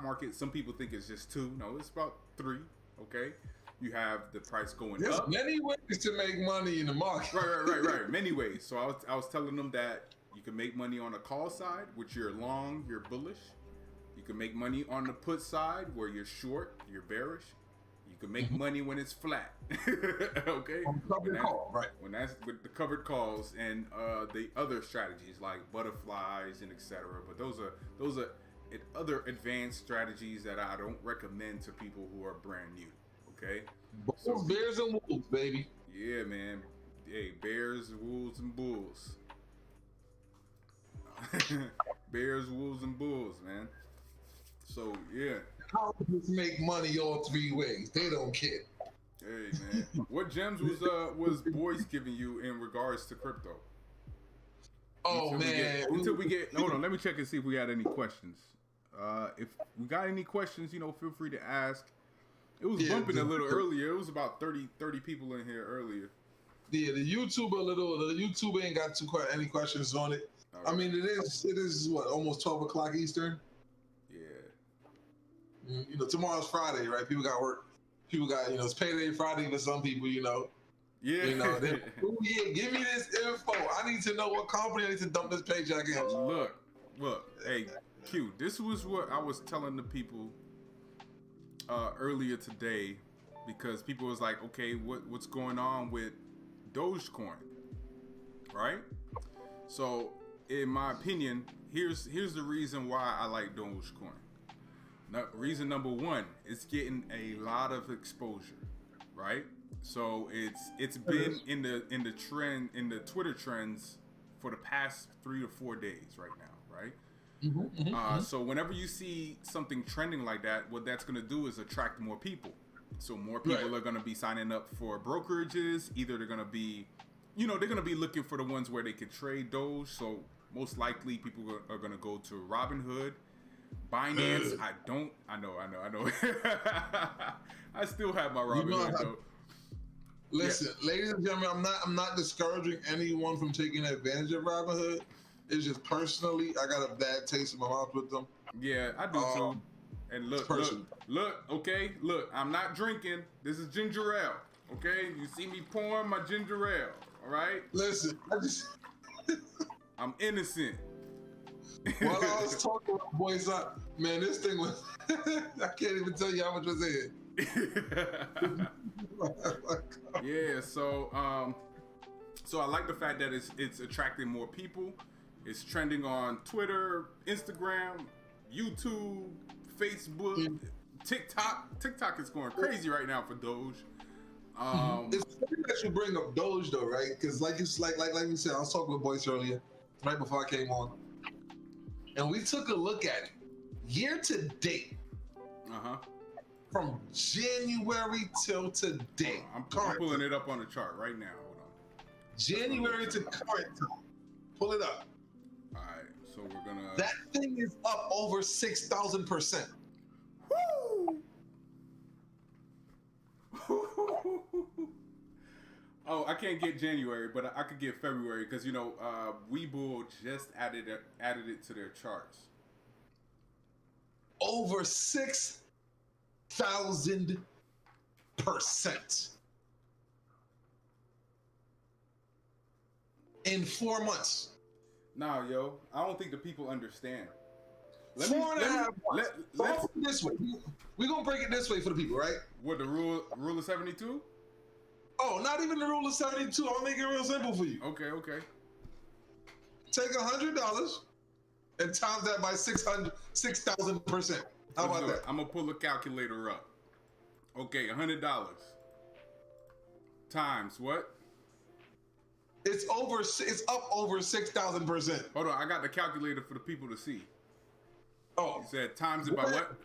market. Some people think it's just 2. No, it's about 3. Okay, you have the price going up. There's many ways to make money in the market. Right. Many ways. So I was telling them that you can make money on the call side, which you're long, you're bullish. You can make money on the put side, where you're short, you're bearish. You can make money when it's flat. Okay. Covered call, right? When that's with the covered calls and the other strategies like butterflies and etc. But those are other advanced strategies that I don't recommend to people who are brand new. Okay. So, bears and wolves, baby. Yeah, man. Hey, bears, wolves, and bulls. Bears, wolves, and bulls, man. So yeah. Colleges make money all 3 ways. They don't care. Hey man, what gems was Boyce giving you in regards to crypto? Oh man! Until we get, hold on. Let me check and see if we had any questions. If we got any questions, you know, feel free to ask. It was bumping a little earlier. It was about 30 people in here earlier. Yeah, the YouTube ain't got any questions on it. Right. I mean, it is what, almost 12 o'clock Eastern. Yeah. You know, tomorrow's Friday, right? People got work. People got, you know, it's payday Friday for some people, you know. Yeah. You know, give me this info. I need to know what company I need to dump this paycheck in. Look. Hey, Q, this was what I was telling the people earlier today, because people was like, okay, what's going on with Dogecoin, right? So, in my opinion, here's the reason why I like Dogecoin. Reason number 1, it's getting a lot of exposure, right? So it's been in the trend, in the Twitter trends for the past 3 to 4 days right now, right? So whenever you see something trending like that, what that's going to do is attract more people. So more people are going to be signing up for brokerages. Either they're going to be, you know, they're going to be looking for the ones where they can trade Doge. So most likely people are going to go to Robinhood, Binance, I don't. I know. I still have my Robinhood though. Listen, ladies and gentlemen, I'm not discouraging anyone from taking advantage of Robinhood. It's just personally, I got a bad taste in my mouth with them. Yeah, I do too. And look, okay, look, I'm not drinking. This is ginger ale, okay? You see me pouring my ginger ale, all right? Listen, I'm innocent. While I was talking with boys up, man, this thing was, I can't even tell you how much was in it. Yeah, so I like the fact that it's attracting more people. It's trending on Twitter, Instagram, YouTube, Facebook, TikTok. TikTok is going crazy right now for Doge. It's funny that you bring up Doge though, right? Because like you said, I was talking with boys earlier, right before I came on, and we took a look at it. Year to date, from January till today. I'm pulling it up on the chart right now. Hold on. January to current time. Pull it up. All right, so we're gonna. That thing is up over 6,000%. Woo! Oh, I can't get January, but I could get February because Webull just added it to their charts. Over 6,000% in 4 months. Nah, yo, I don't think the people understand. Let's put it this way. We're gonna break it this way for the people, right? What, the rule of 72? Oh, not even the rule of 72. I'm gonna make it real simple for you. Okay. Take $100 and times that by 6,000%. How about that? I'm gonna pull the calculator up. Okay, $100 times what? It's up over 6,000%. Hold on, I got the calculator for the people to see. Oh, you said times it by what?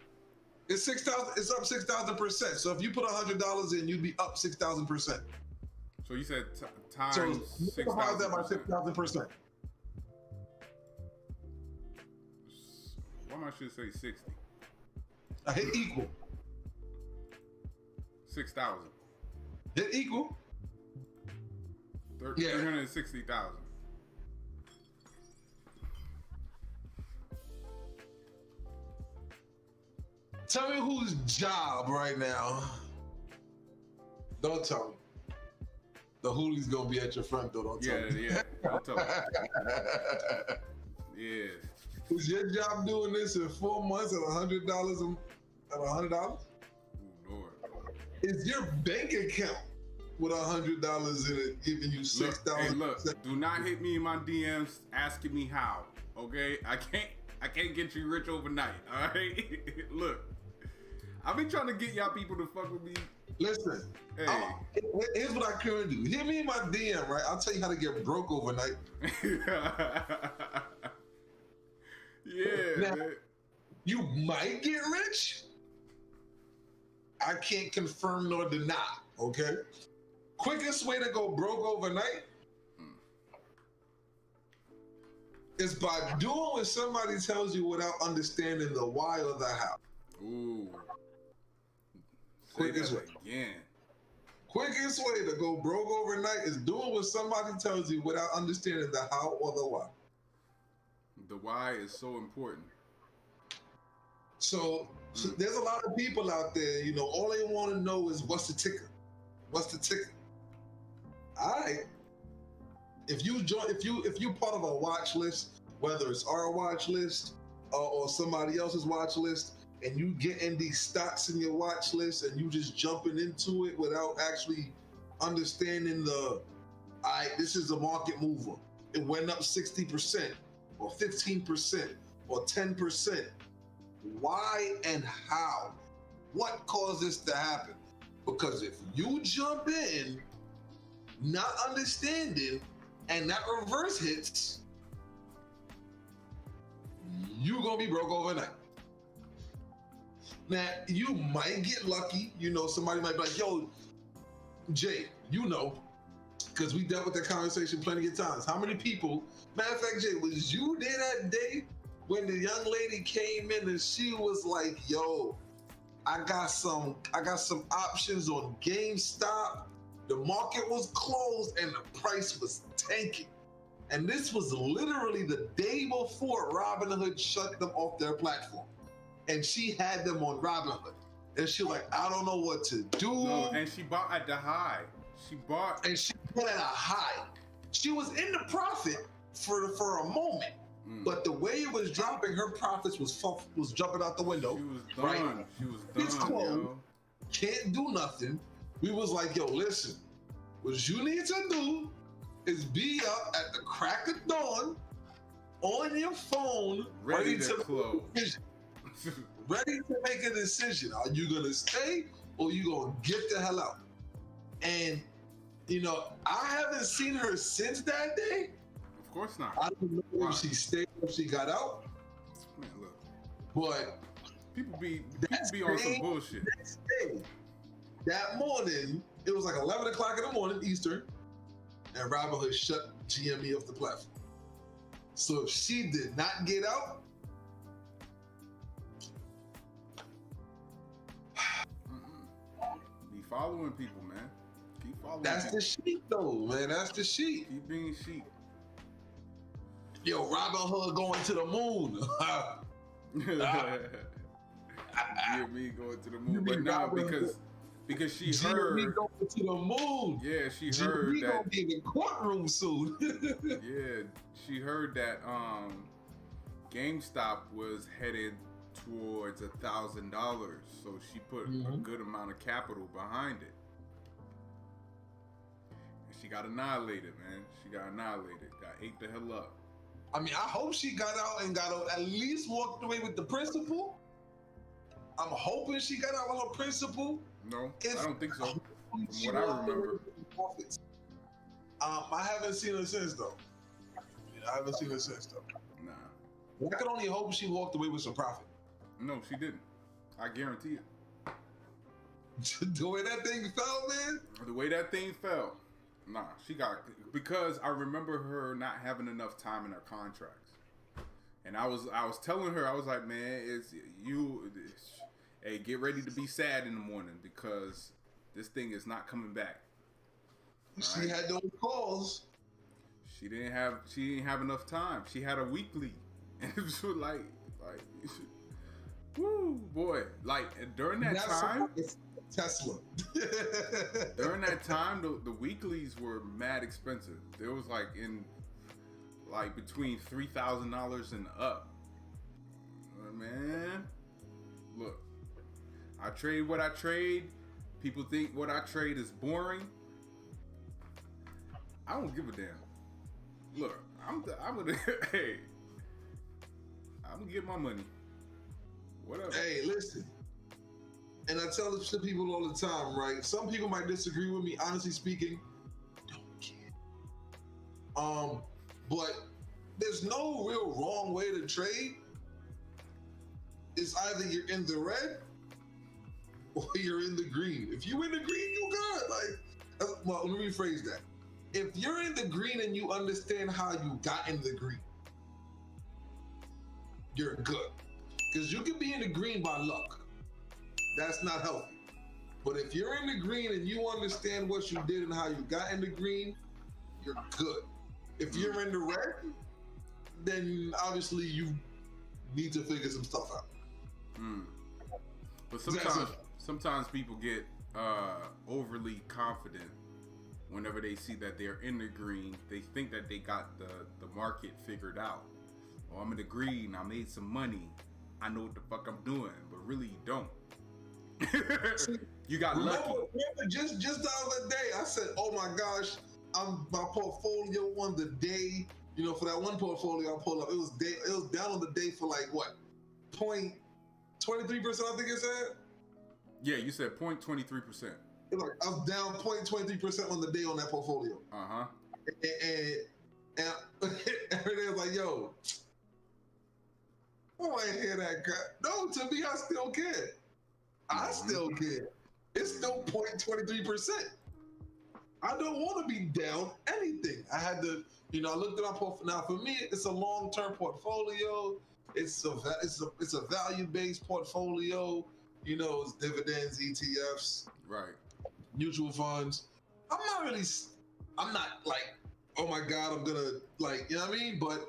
It's 6,000. It's up 6,000%. So if you put $100 in, you'd be up 6,000%. So you said times so 6,000. That by 6,000%. Why am I should say 60? I hit equal. 6,000. Hit equal. 360,000. Tell me whose job right now. Don't tell me. The hoolie's gonna be at your front door. Don't tell me. Yeah. Don't tell me. Yeah. Is your job doing this in 4 months at $100? At $100? Oh Lord. Is your bank account with $100 in it giving you 6,000? Hey, look. Do not hit me in my DMs asking me how. Okay, I can't get you rich overnight. All right. Look, I've been trying to get y'all people to fuck with me. Listen, hey. Here's what I can do. Hit me in my DM, right? I'll tell you how to get broke overnight. Yeah, now, man. You might get rich. I can't confirm nor deny, okay? Quickest way to go broke overnight is by doing what somebody tells you without understanding the why or the how. Ooh. Quickest way. Again. Quickest way to go broke overnight is doing what somebody tells you without understanding the how or the why. The why is so important. So there's a lot of people out there, all they want to know is what's the ticker? What's the ticker? All right. If you're part of a watch list, whether it's our watch list or somebody else's watch list, and you get in these stocks in your watch list and you just jumping into it without actually understanding this is a market mover. It went up 60% or 15% or 10%. Why and how? What caused this to happen? Because if you jump in, not understanding, and that reverse hits, you're gonna be broke overnight. Now, you might get lucky. Somebody might be like, yo, Jay, because we dealt with that conversation plenty of times. How many people, matter of fact, Jay, was you there that day when the young lady came in and she was like, yo, I got some options on GameStop. The market was closed and the price was tanking. And this was literally the day before Robinhood shut them off their platform. And she had them on Robinhood. And she was like, I don't know what to do. No, and she bought at the high. She bought. And she bought at a high. She was in the profit for a moment. But the way it was dropping, her profits was jumping out the window. She was done. Right? She was done, It's closed. Yo. Can't do nothing. We was like, yo, listen, what you need to do is be up at the crack of dawn on your phone, ready to close. Ready to make a decision. Are you gonna stay or you gonna get the hell out? And you know, I haven't seen her since that day. Of course not. I don't know if she stayed or if she got out. Man, look. But people be on some bullshit. Next day, that morning, it was like 11 o'clock in the morning Eastern, and Robinhood shut GME off the platform. So if she did not get out, be following people, man. Keep following. That's people. the sheep, though, man. That's the sheep. Keep being sheep. Yo, Robinhood going to the moon. Yeah, me going to the moon, but now because she heard me going to the moon. Yeah, she heard we that. Gonna be in the courtroom soon. Yeah, she heard that GameStop was headed towards $1,000, so she put a good amount of capital behind it. And she got annihilated, man. She got annihilated. Got ate the hell up. I mean, I hope she got out and at least walked away with the principal. I'm hoping she got out with her principal. No, I don't think so. From what I remember. I haven't seen her since, though. I haven't seen her since, though. Nah. I can only hope she walked away with some profit. No, she didn't. I guarantee it. The way that thing fell, man? The way that thing fell. Nah, she got, because I remember her not having enough time in her contracts. And I was telling her, I was like, man, hey, get ready to be sad in the morning because this thing is not coming back. She had those calls. She didn't have enough time. She had a weekly. And it was like, woo, boy. Like, during that time. Tesla. During that time, the weeklies were mad expensive. There was between $3,000 and up. Man, look, I trade what I trade. People think what I trade is boring. I don't give a damn. Look, I'm gonna hey, I'm gonna get my money. Whatever. Hey, listen. And I tell this to people all the time, right? Some people might disagree with me. Honestly speaking, don't care. But there's no real wrong way to trade. It's either you're in the red or you're in the green. If you're in the green, you good. Well, let me rephrase that. If you're in the green and you understand how you got in the green, you're good. Because you can be in the green by luck. That's not healthy. But if you're in the green and you understand what you did and how you got in the green, you're good. If you're in the red, then obviously you need to figure some stuff out. But sometimes people get overly confident whenever they see that they're in the green. They think that they got the market figured out. Oh, I'm in the green. I made some money. I know what the fuck I'm doing. But really, you don't. You got lucky. Remember, just the other day, I said, "Oh my gosh, my portfolio on the day. You know, for that one portfolio I pulled up, it was down on the day for like what, 0.23%? I think it said. Yeah, you said 0.23%. I was down 0.23% on the day on that portfolio. And everybody was like, "Yo, oh, I ain't hear that cut." No, to me, I still care. I still care. It's still 0.23%. I don't want to be down anything. I had to, You know, I looked at our portfolio. Now, for me, it's a long-term portfolio. It's a value-based portfolio. You know, it's dividends, ETFs, Right. mutual funds. I'm not like, oh my God, I'm gonna like, you know what I mean? But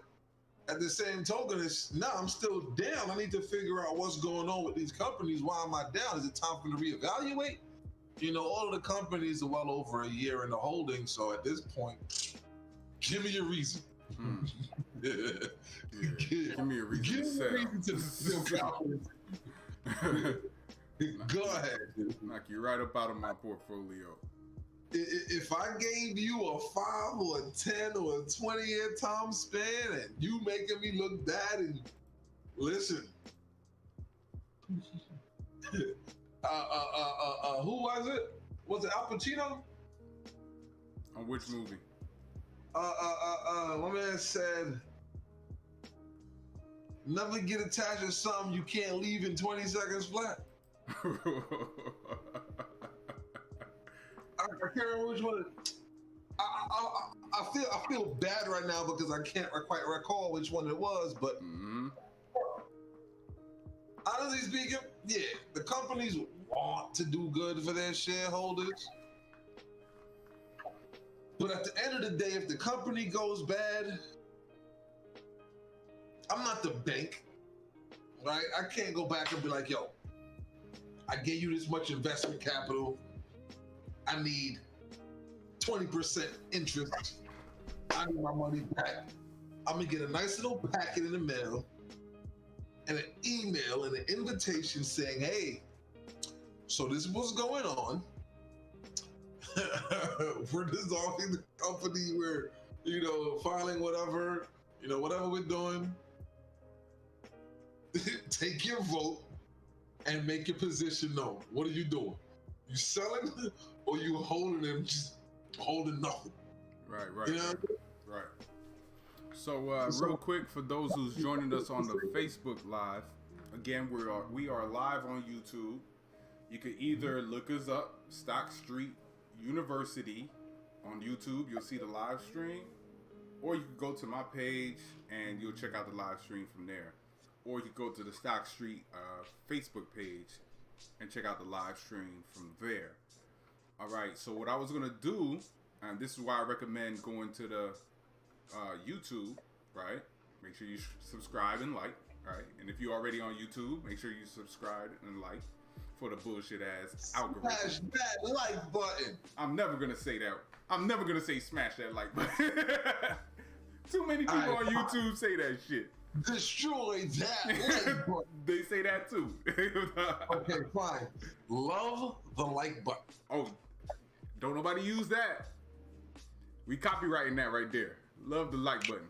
at the same token, I'm still down. I need to figure out what's going on with these companies. Why am I down? Is it time for me to reevaluate? You know, all of the companies are well over a year in the holding. So at this point, give me a reason. Yeah. Give me a reason to sell. Go ahead. Knock you right up out of my portfolio. If I gave you a 5 or a 10 or a 20-year time span and you making me look bad, and listen, who was it? Was it Al Pacino? On which movie? My man said, never get attached to something you can't leave in 20 seconds flat. I can't remember which one. I feel bad right now because I can't quite recall which one it was, but honestly speaking, yeah, the companies want to do good for their shareholders. But at the end of the day, if the company goes bad, I'm not the bank, right? I can't go back and be like, yo, I gave you this much investment capital. I need 20% interest. I need my money back. I'm gonna get a nice little packet in the mail and an email and an invitation saying, hey, so this is what's going on. We're dissolving the company. We're, you know, filing whatever, you know, whatever we're doing. Take your vote and make your position known. What are you doing? You selling or you holding them, just holding nothing? Right. You know? Right. So real quick, for those who's joining us on the Facebook Live, again, we are live on YouTube. You could either look us up, Stock Street University on YouTube. You'll see the live stream, or you could go to my page and you'll check out the live stream from there. Or you could go to the Stock Street Facebook page and check out the live stream from there. All right, so what I was gonna do, and this is why I recommend going to the YouTube, right? Make sure you subscribe and like, right? And if you're already on YouTube, make sure you subscribe and like for the bullshit ass algorithm. Smash that like button. I'm never gonna say that. I'm never gonna say smash that like button. Too many people on YouTube say that shit. Destroy that like button. They say that too. Okay, fine. Love the like button. Oh, don't nobody use that. We copywriting that right there. Love the like button.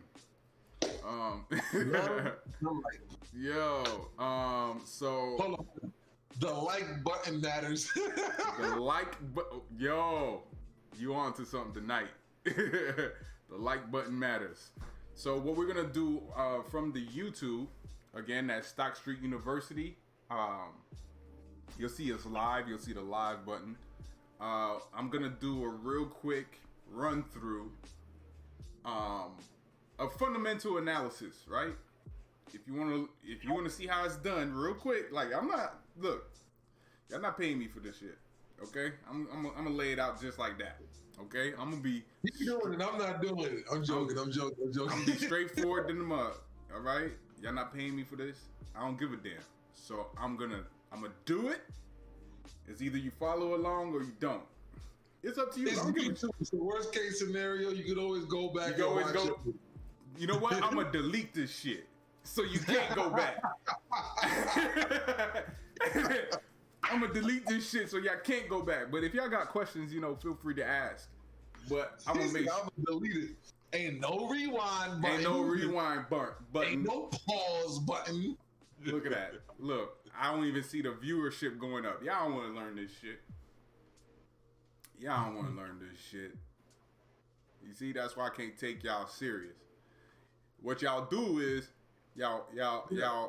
Love the like button. Yo, so hold on. The like button matters. The like button. Yo, you on to something tonight. The like button matters. So what we're gonna do from the YouTube, again, that's Stock Street University. You'll see us live. You'll see the live button. I'm gonna do a real quick run through a fundamental analysis, right? If you wanna see how it's done, real quick. Like look, y'all not paying me for this shit, okay? I'm gonna lay it out just like that. Okay, I'm gonna be. You're doing it. I'm not doing it. I'm joking. I'm gonna be straightforward in the mud. All right, y'all not paying me for this. I don't give a damn. So I'm gonna do it. It's either you follow along or you don't. It's up to you. It's the worst case scenario. You could always go back. You know what? I'm gonna delete this shit, so you can't go back. I'm gonna delete this shit so y'all can't go back. But if y'all got questions, you know, feel free to ask. But I'm gonna make sure. I'm gonna delete it. Ain't no rewind button. Ain't no rewind button. Ain't no pause button. Look at that. Look, I don't even see the viewership going up. Y'all don't want to learn this shit. Y'all don't want to learn this shit. You see, that's why I can't take y'all serious. What y'all do is y'all.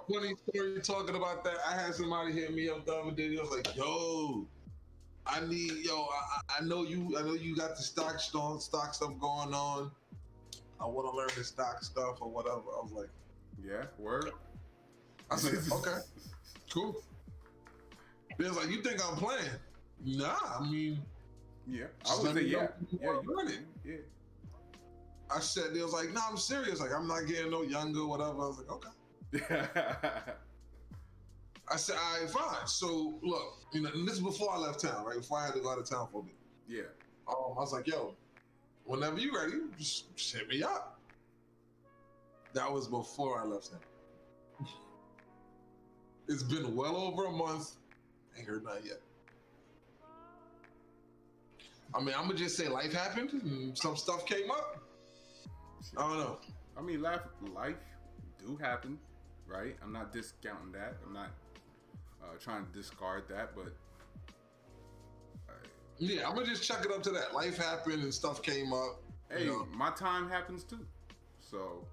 Funny story talking about that. I had somebody hit me up the other day. They was like, "Yo, I know you got the stock stuff going on. I want to learn this stock stuff or whatever. I was like, yeah, word. I said, okay, cool. They was like, you think I'm playing? Nah, I mean, yeah, I would say yeah, you learn it. I said, they was like, no, I'm serious. Like, I'm not getting no younger, whatever. I was like, okay. I said, all right, fine. So look, you know, and this is before I left town, right? Before I had to go out of town for a bit. Yeah. I was like, yo, whenever you ready, just hit me up. That was before I left town. It's been well over a month. Ain't heard nothing yet. I mean, I'm gonna just say life happened and some stuff came up. I don't know. I mean, life do happen, right? I'm not discounting that. I'm not trying to discard that, but yeah, I'm gonna just chuck it up to that. Life happened and stuff came up. Hey, you know. My time happens too. So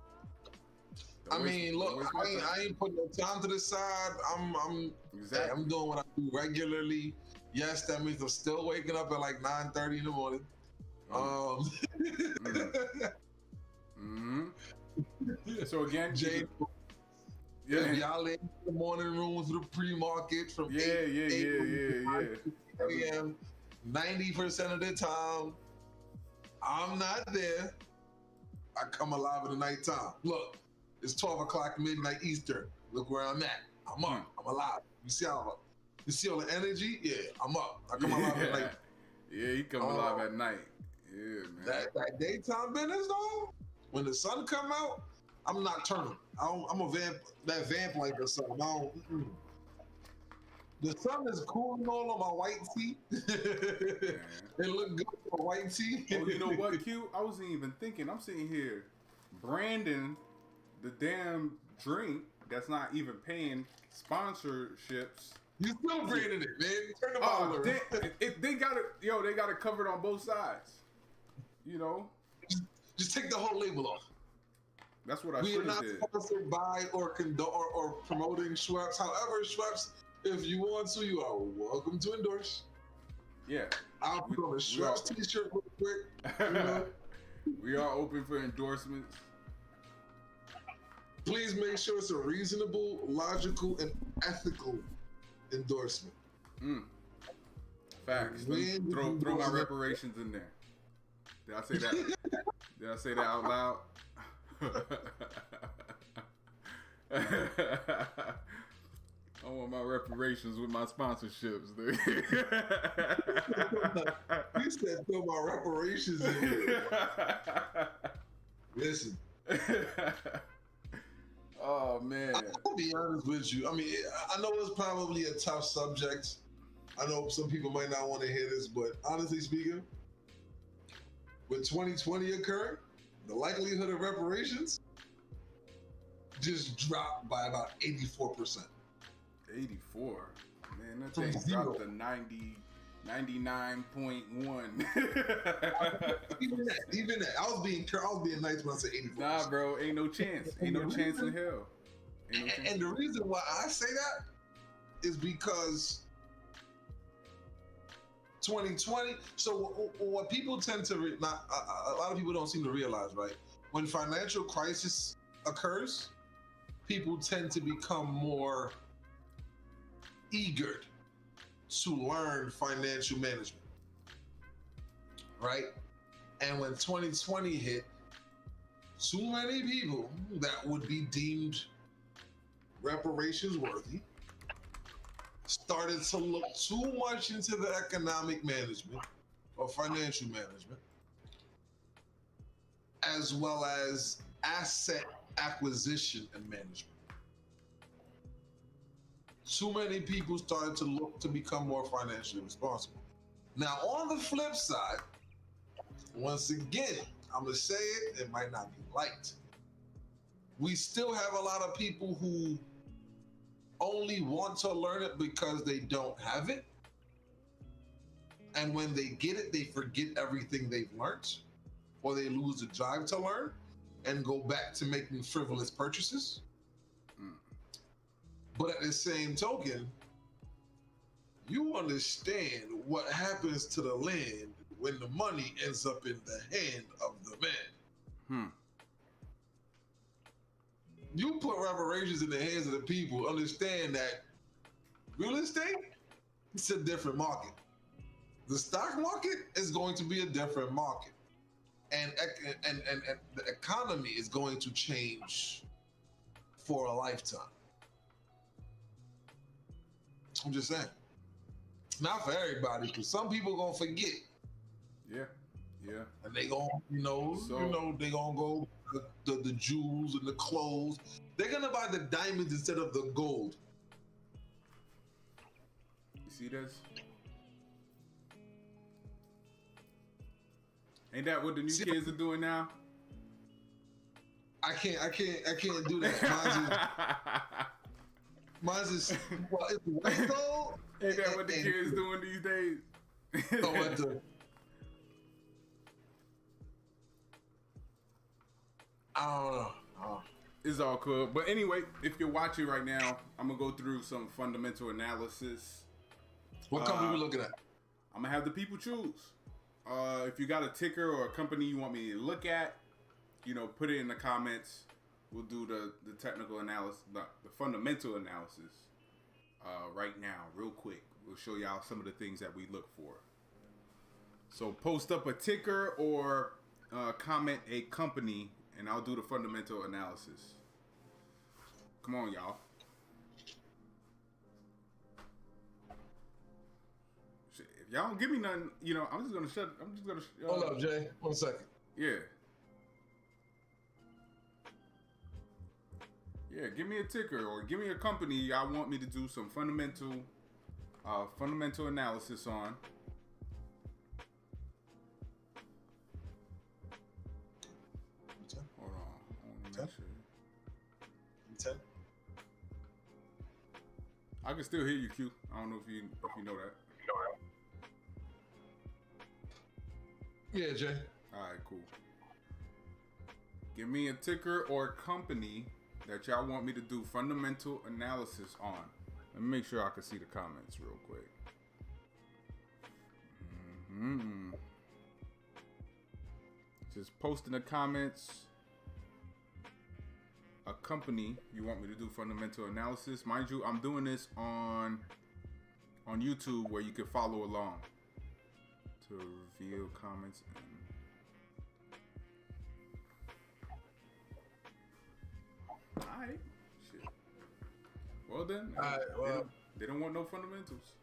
I mean, look, I ain't putting no time to the side. I'm exactly. Hey, I'm doing what I do regularly. Yes, that means I'm still waking up at like 9:30 in the morning. So again, Jay, yeah, y'all in the morning rooms with the pre-market from 8 a.m. 90% of the time, I'm not there. I come alive in the nighttime. Look, it's 12 o'clock midnight Eastern. Look where I'm at. I'm up. I'm alive. You see all the energy? Yeah, I'm up. I come alive at night. Yeah, you come alive at night. Yeah, man. That daytime business though, when the sun come out, I'm nocturnal. I'm a vamp, that vamp like or something. The sun is cooling all on my white tee. It look good on my white tee. Oh, you know what, Q? I wasn't even thinking. I'm sitting here branding the damn drink that's not even paying sponsorships. You still branding it, man. Turn the bottle around. They got it. Yo, they got it covered on both sides. You know, just take the whole label off. That's what I We are not did. sponsored by or promoting Schweppes. However, Schweppes, if you want to, you are welcome to endorse. Yeah. I'll put on a Schweppes t-shirt real quick. You know? We are open for endorsements. Please make sure it's a reasonable, logical, and ethical endorsement. Facts. Throw my reparations in there. Did I say that? Did I say that out loud? I want my reparations with my sponsorships, dude. You said throw my reparations in here. Listen. Oh, man. I'll be honest with you. I mean, I know it's probably a tough subject. I know some people might not want to hear this, but honestly speaking, with 2020 occurring, the likelihood of reparations just dropped by about 84%. 84? Man, that thing dropped to 99.1. Even that. I was being nice when I said 84%. Nah, bro, ain't no chance. Ain't no chance in hell. And the reason why I say that is because 2020. So what people tend to a lot of people don't seem to realize, right? When financial crisis occurs, people tend to become more eager to learn financial management, right? And when 2020 hit, too many people that would be deemed reparations worthy started to look too much into the economic management or financial management, as well as asset acquisition and management. Too many people started to look to become more financially responsible. Now, on the flip side, once again, I'm gonna say it might not be liked. We still have a lot of people who only want to learn it because they don't have it. And when they get it, they forget everything they've learned, or they lose the drive to learn and go back to making frivolous purchases. But at the same token, you understand what happens to the land when the money ends up in the hand of the man. you put reparations in the hands of the people, understand that real estate, it's a different market. The stock market is going to be a different market. And the economy is going to change for a lifetime. I'm just saying. Not for everybody, because some people gonna forget. Yeah. And they gonna, they gonna go the jewels and the clothes. They're gonna buy the diamonds instead of the gold. You see this? Ain't that what the new kids are doing now? I can't do that. Mine's is well, it's white gold. Ain't that what the kids doing these days? I don't know. It's all cool. But anyway, if you're watching right now, I'm gonna go through some fundamental analysis. What company we looking at? I'm gonna have the people choose. If you got a ticker or a company you want me to look at, put it in the comments. We'll do the technical analysis, the fundamental analysis right now, real quick. We'll show y'all some of the things that we look for. So post up a ticker or comment a company, and I'll do the fundamental analysis. Come on, y'all. If y'all don't give me nothing, I'm just gonna shut. Hold up, Jay. 1 second. Yeah. Yeah, give me a ticker or give me a company y'all want me to do some fundamental analysis on. Hold on. I want to make sure. 10. I can still hear you, Q. I don't know if you know that. Yeah, Jay. All right, cool. Give me a ticker or company that y'all want me to do fundamental analysis on. Let me make sure I can see the comments real quick. Just post in the comments a company you want me to do fundamental analysis. Mind you, I'm doing this on YouTube where you can follow along. To reveal comments and alright. Shit. Well then. Alright, well. They don't want no fundamentals.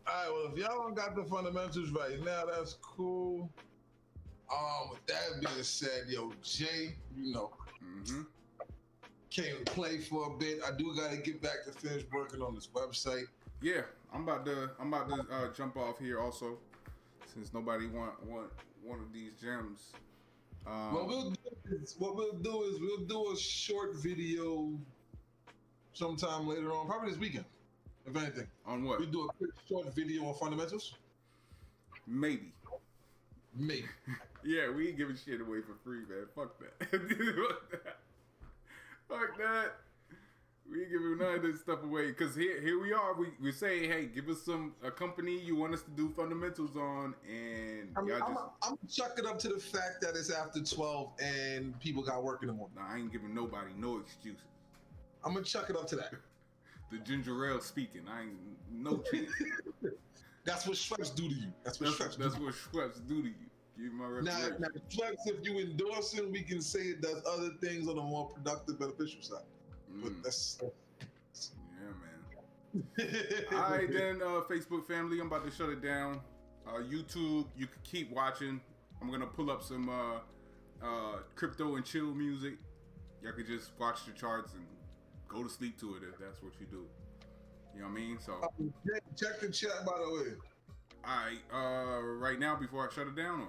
Alright, well, if y'all don't got the fundamentals right now, that's cool. With that being said, yo, Jay, came to play for a bit. I do gotta get back to finish working on this website. Yeah, I'm about to jump off here also, since nobody want one of these gems. What we'll do is we'll do a short video sometime later on, probably this weekend, if anything. On what? We do a quick short video on fundamentals. Maybe. Yeah, we ain't giving shit away for free, man. Fuck that. Fuck that. We ain't giving none of this stuff away. Because here we are. We say, hey, give us a company you want us to do fundamentals on. And I'm going to chuck it up to the fact that it's after 12 and people got work in the morning. Nah, I ain't giving nobody no excuses. I'm going to chuck it up to that. The ginger ale speaking. I ain't no chance. That's what Schweppes do to you. That's what Schweppes do to you. Give my reputation. Now, Schweppes, if you endorse it, we can say it does other things on a more productive, beneficial side. But that's yeah, man. All right, then, Facebook family, I'm about to shut it down. YouTube, you can keep watching. I'm gonna pull up some crypto and chill music. Y'all can just watch the charts and go to sleep to it if that's what you do. You know what I mean? So check the chat, by the way. All right, right now before I shut it down, or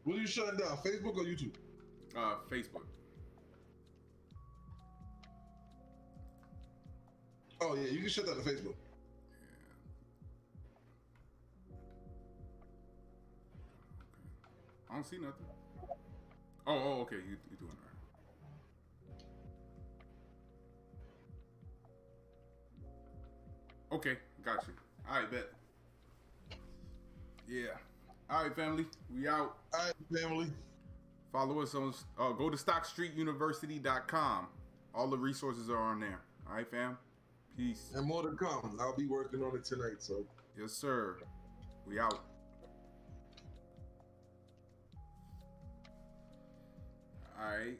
what are you shutting down? Facebook or YouTube? Facebook. Oh yeah, you can shut down the Facebook. Yeah. Okay. I don't see nothing. Oh, okay. You doing all right. Okay, got you. All right, bet. Yeah. All right, family. We out. All right, family. Follow us on, go to stockstreetuniversity.com. All the resources are on there. All right, fam? Peace. And more to come. I'll be working on it tonight, so. Yes, sir. We out. All right.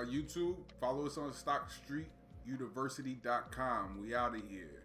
YouTube, follow us on stockstreetuniversity.com. We out of here.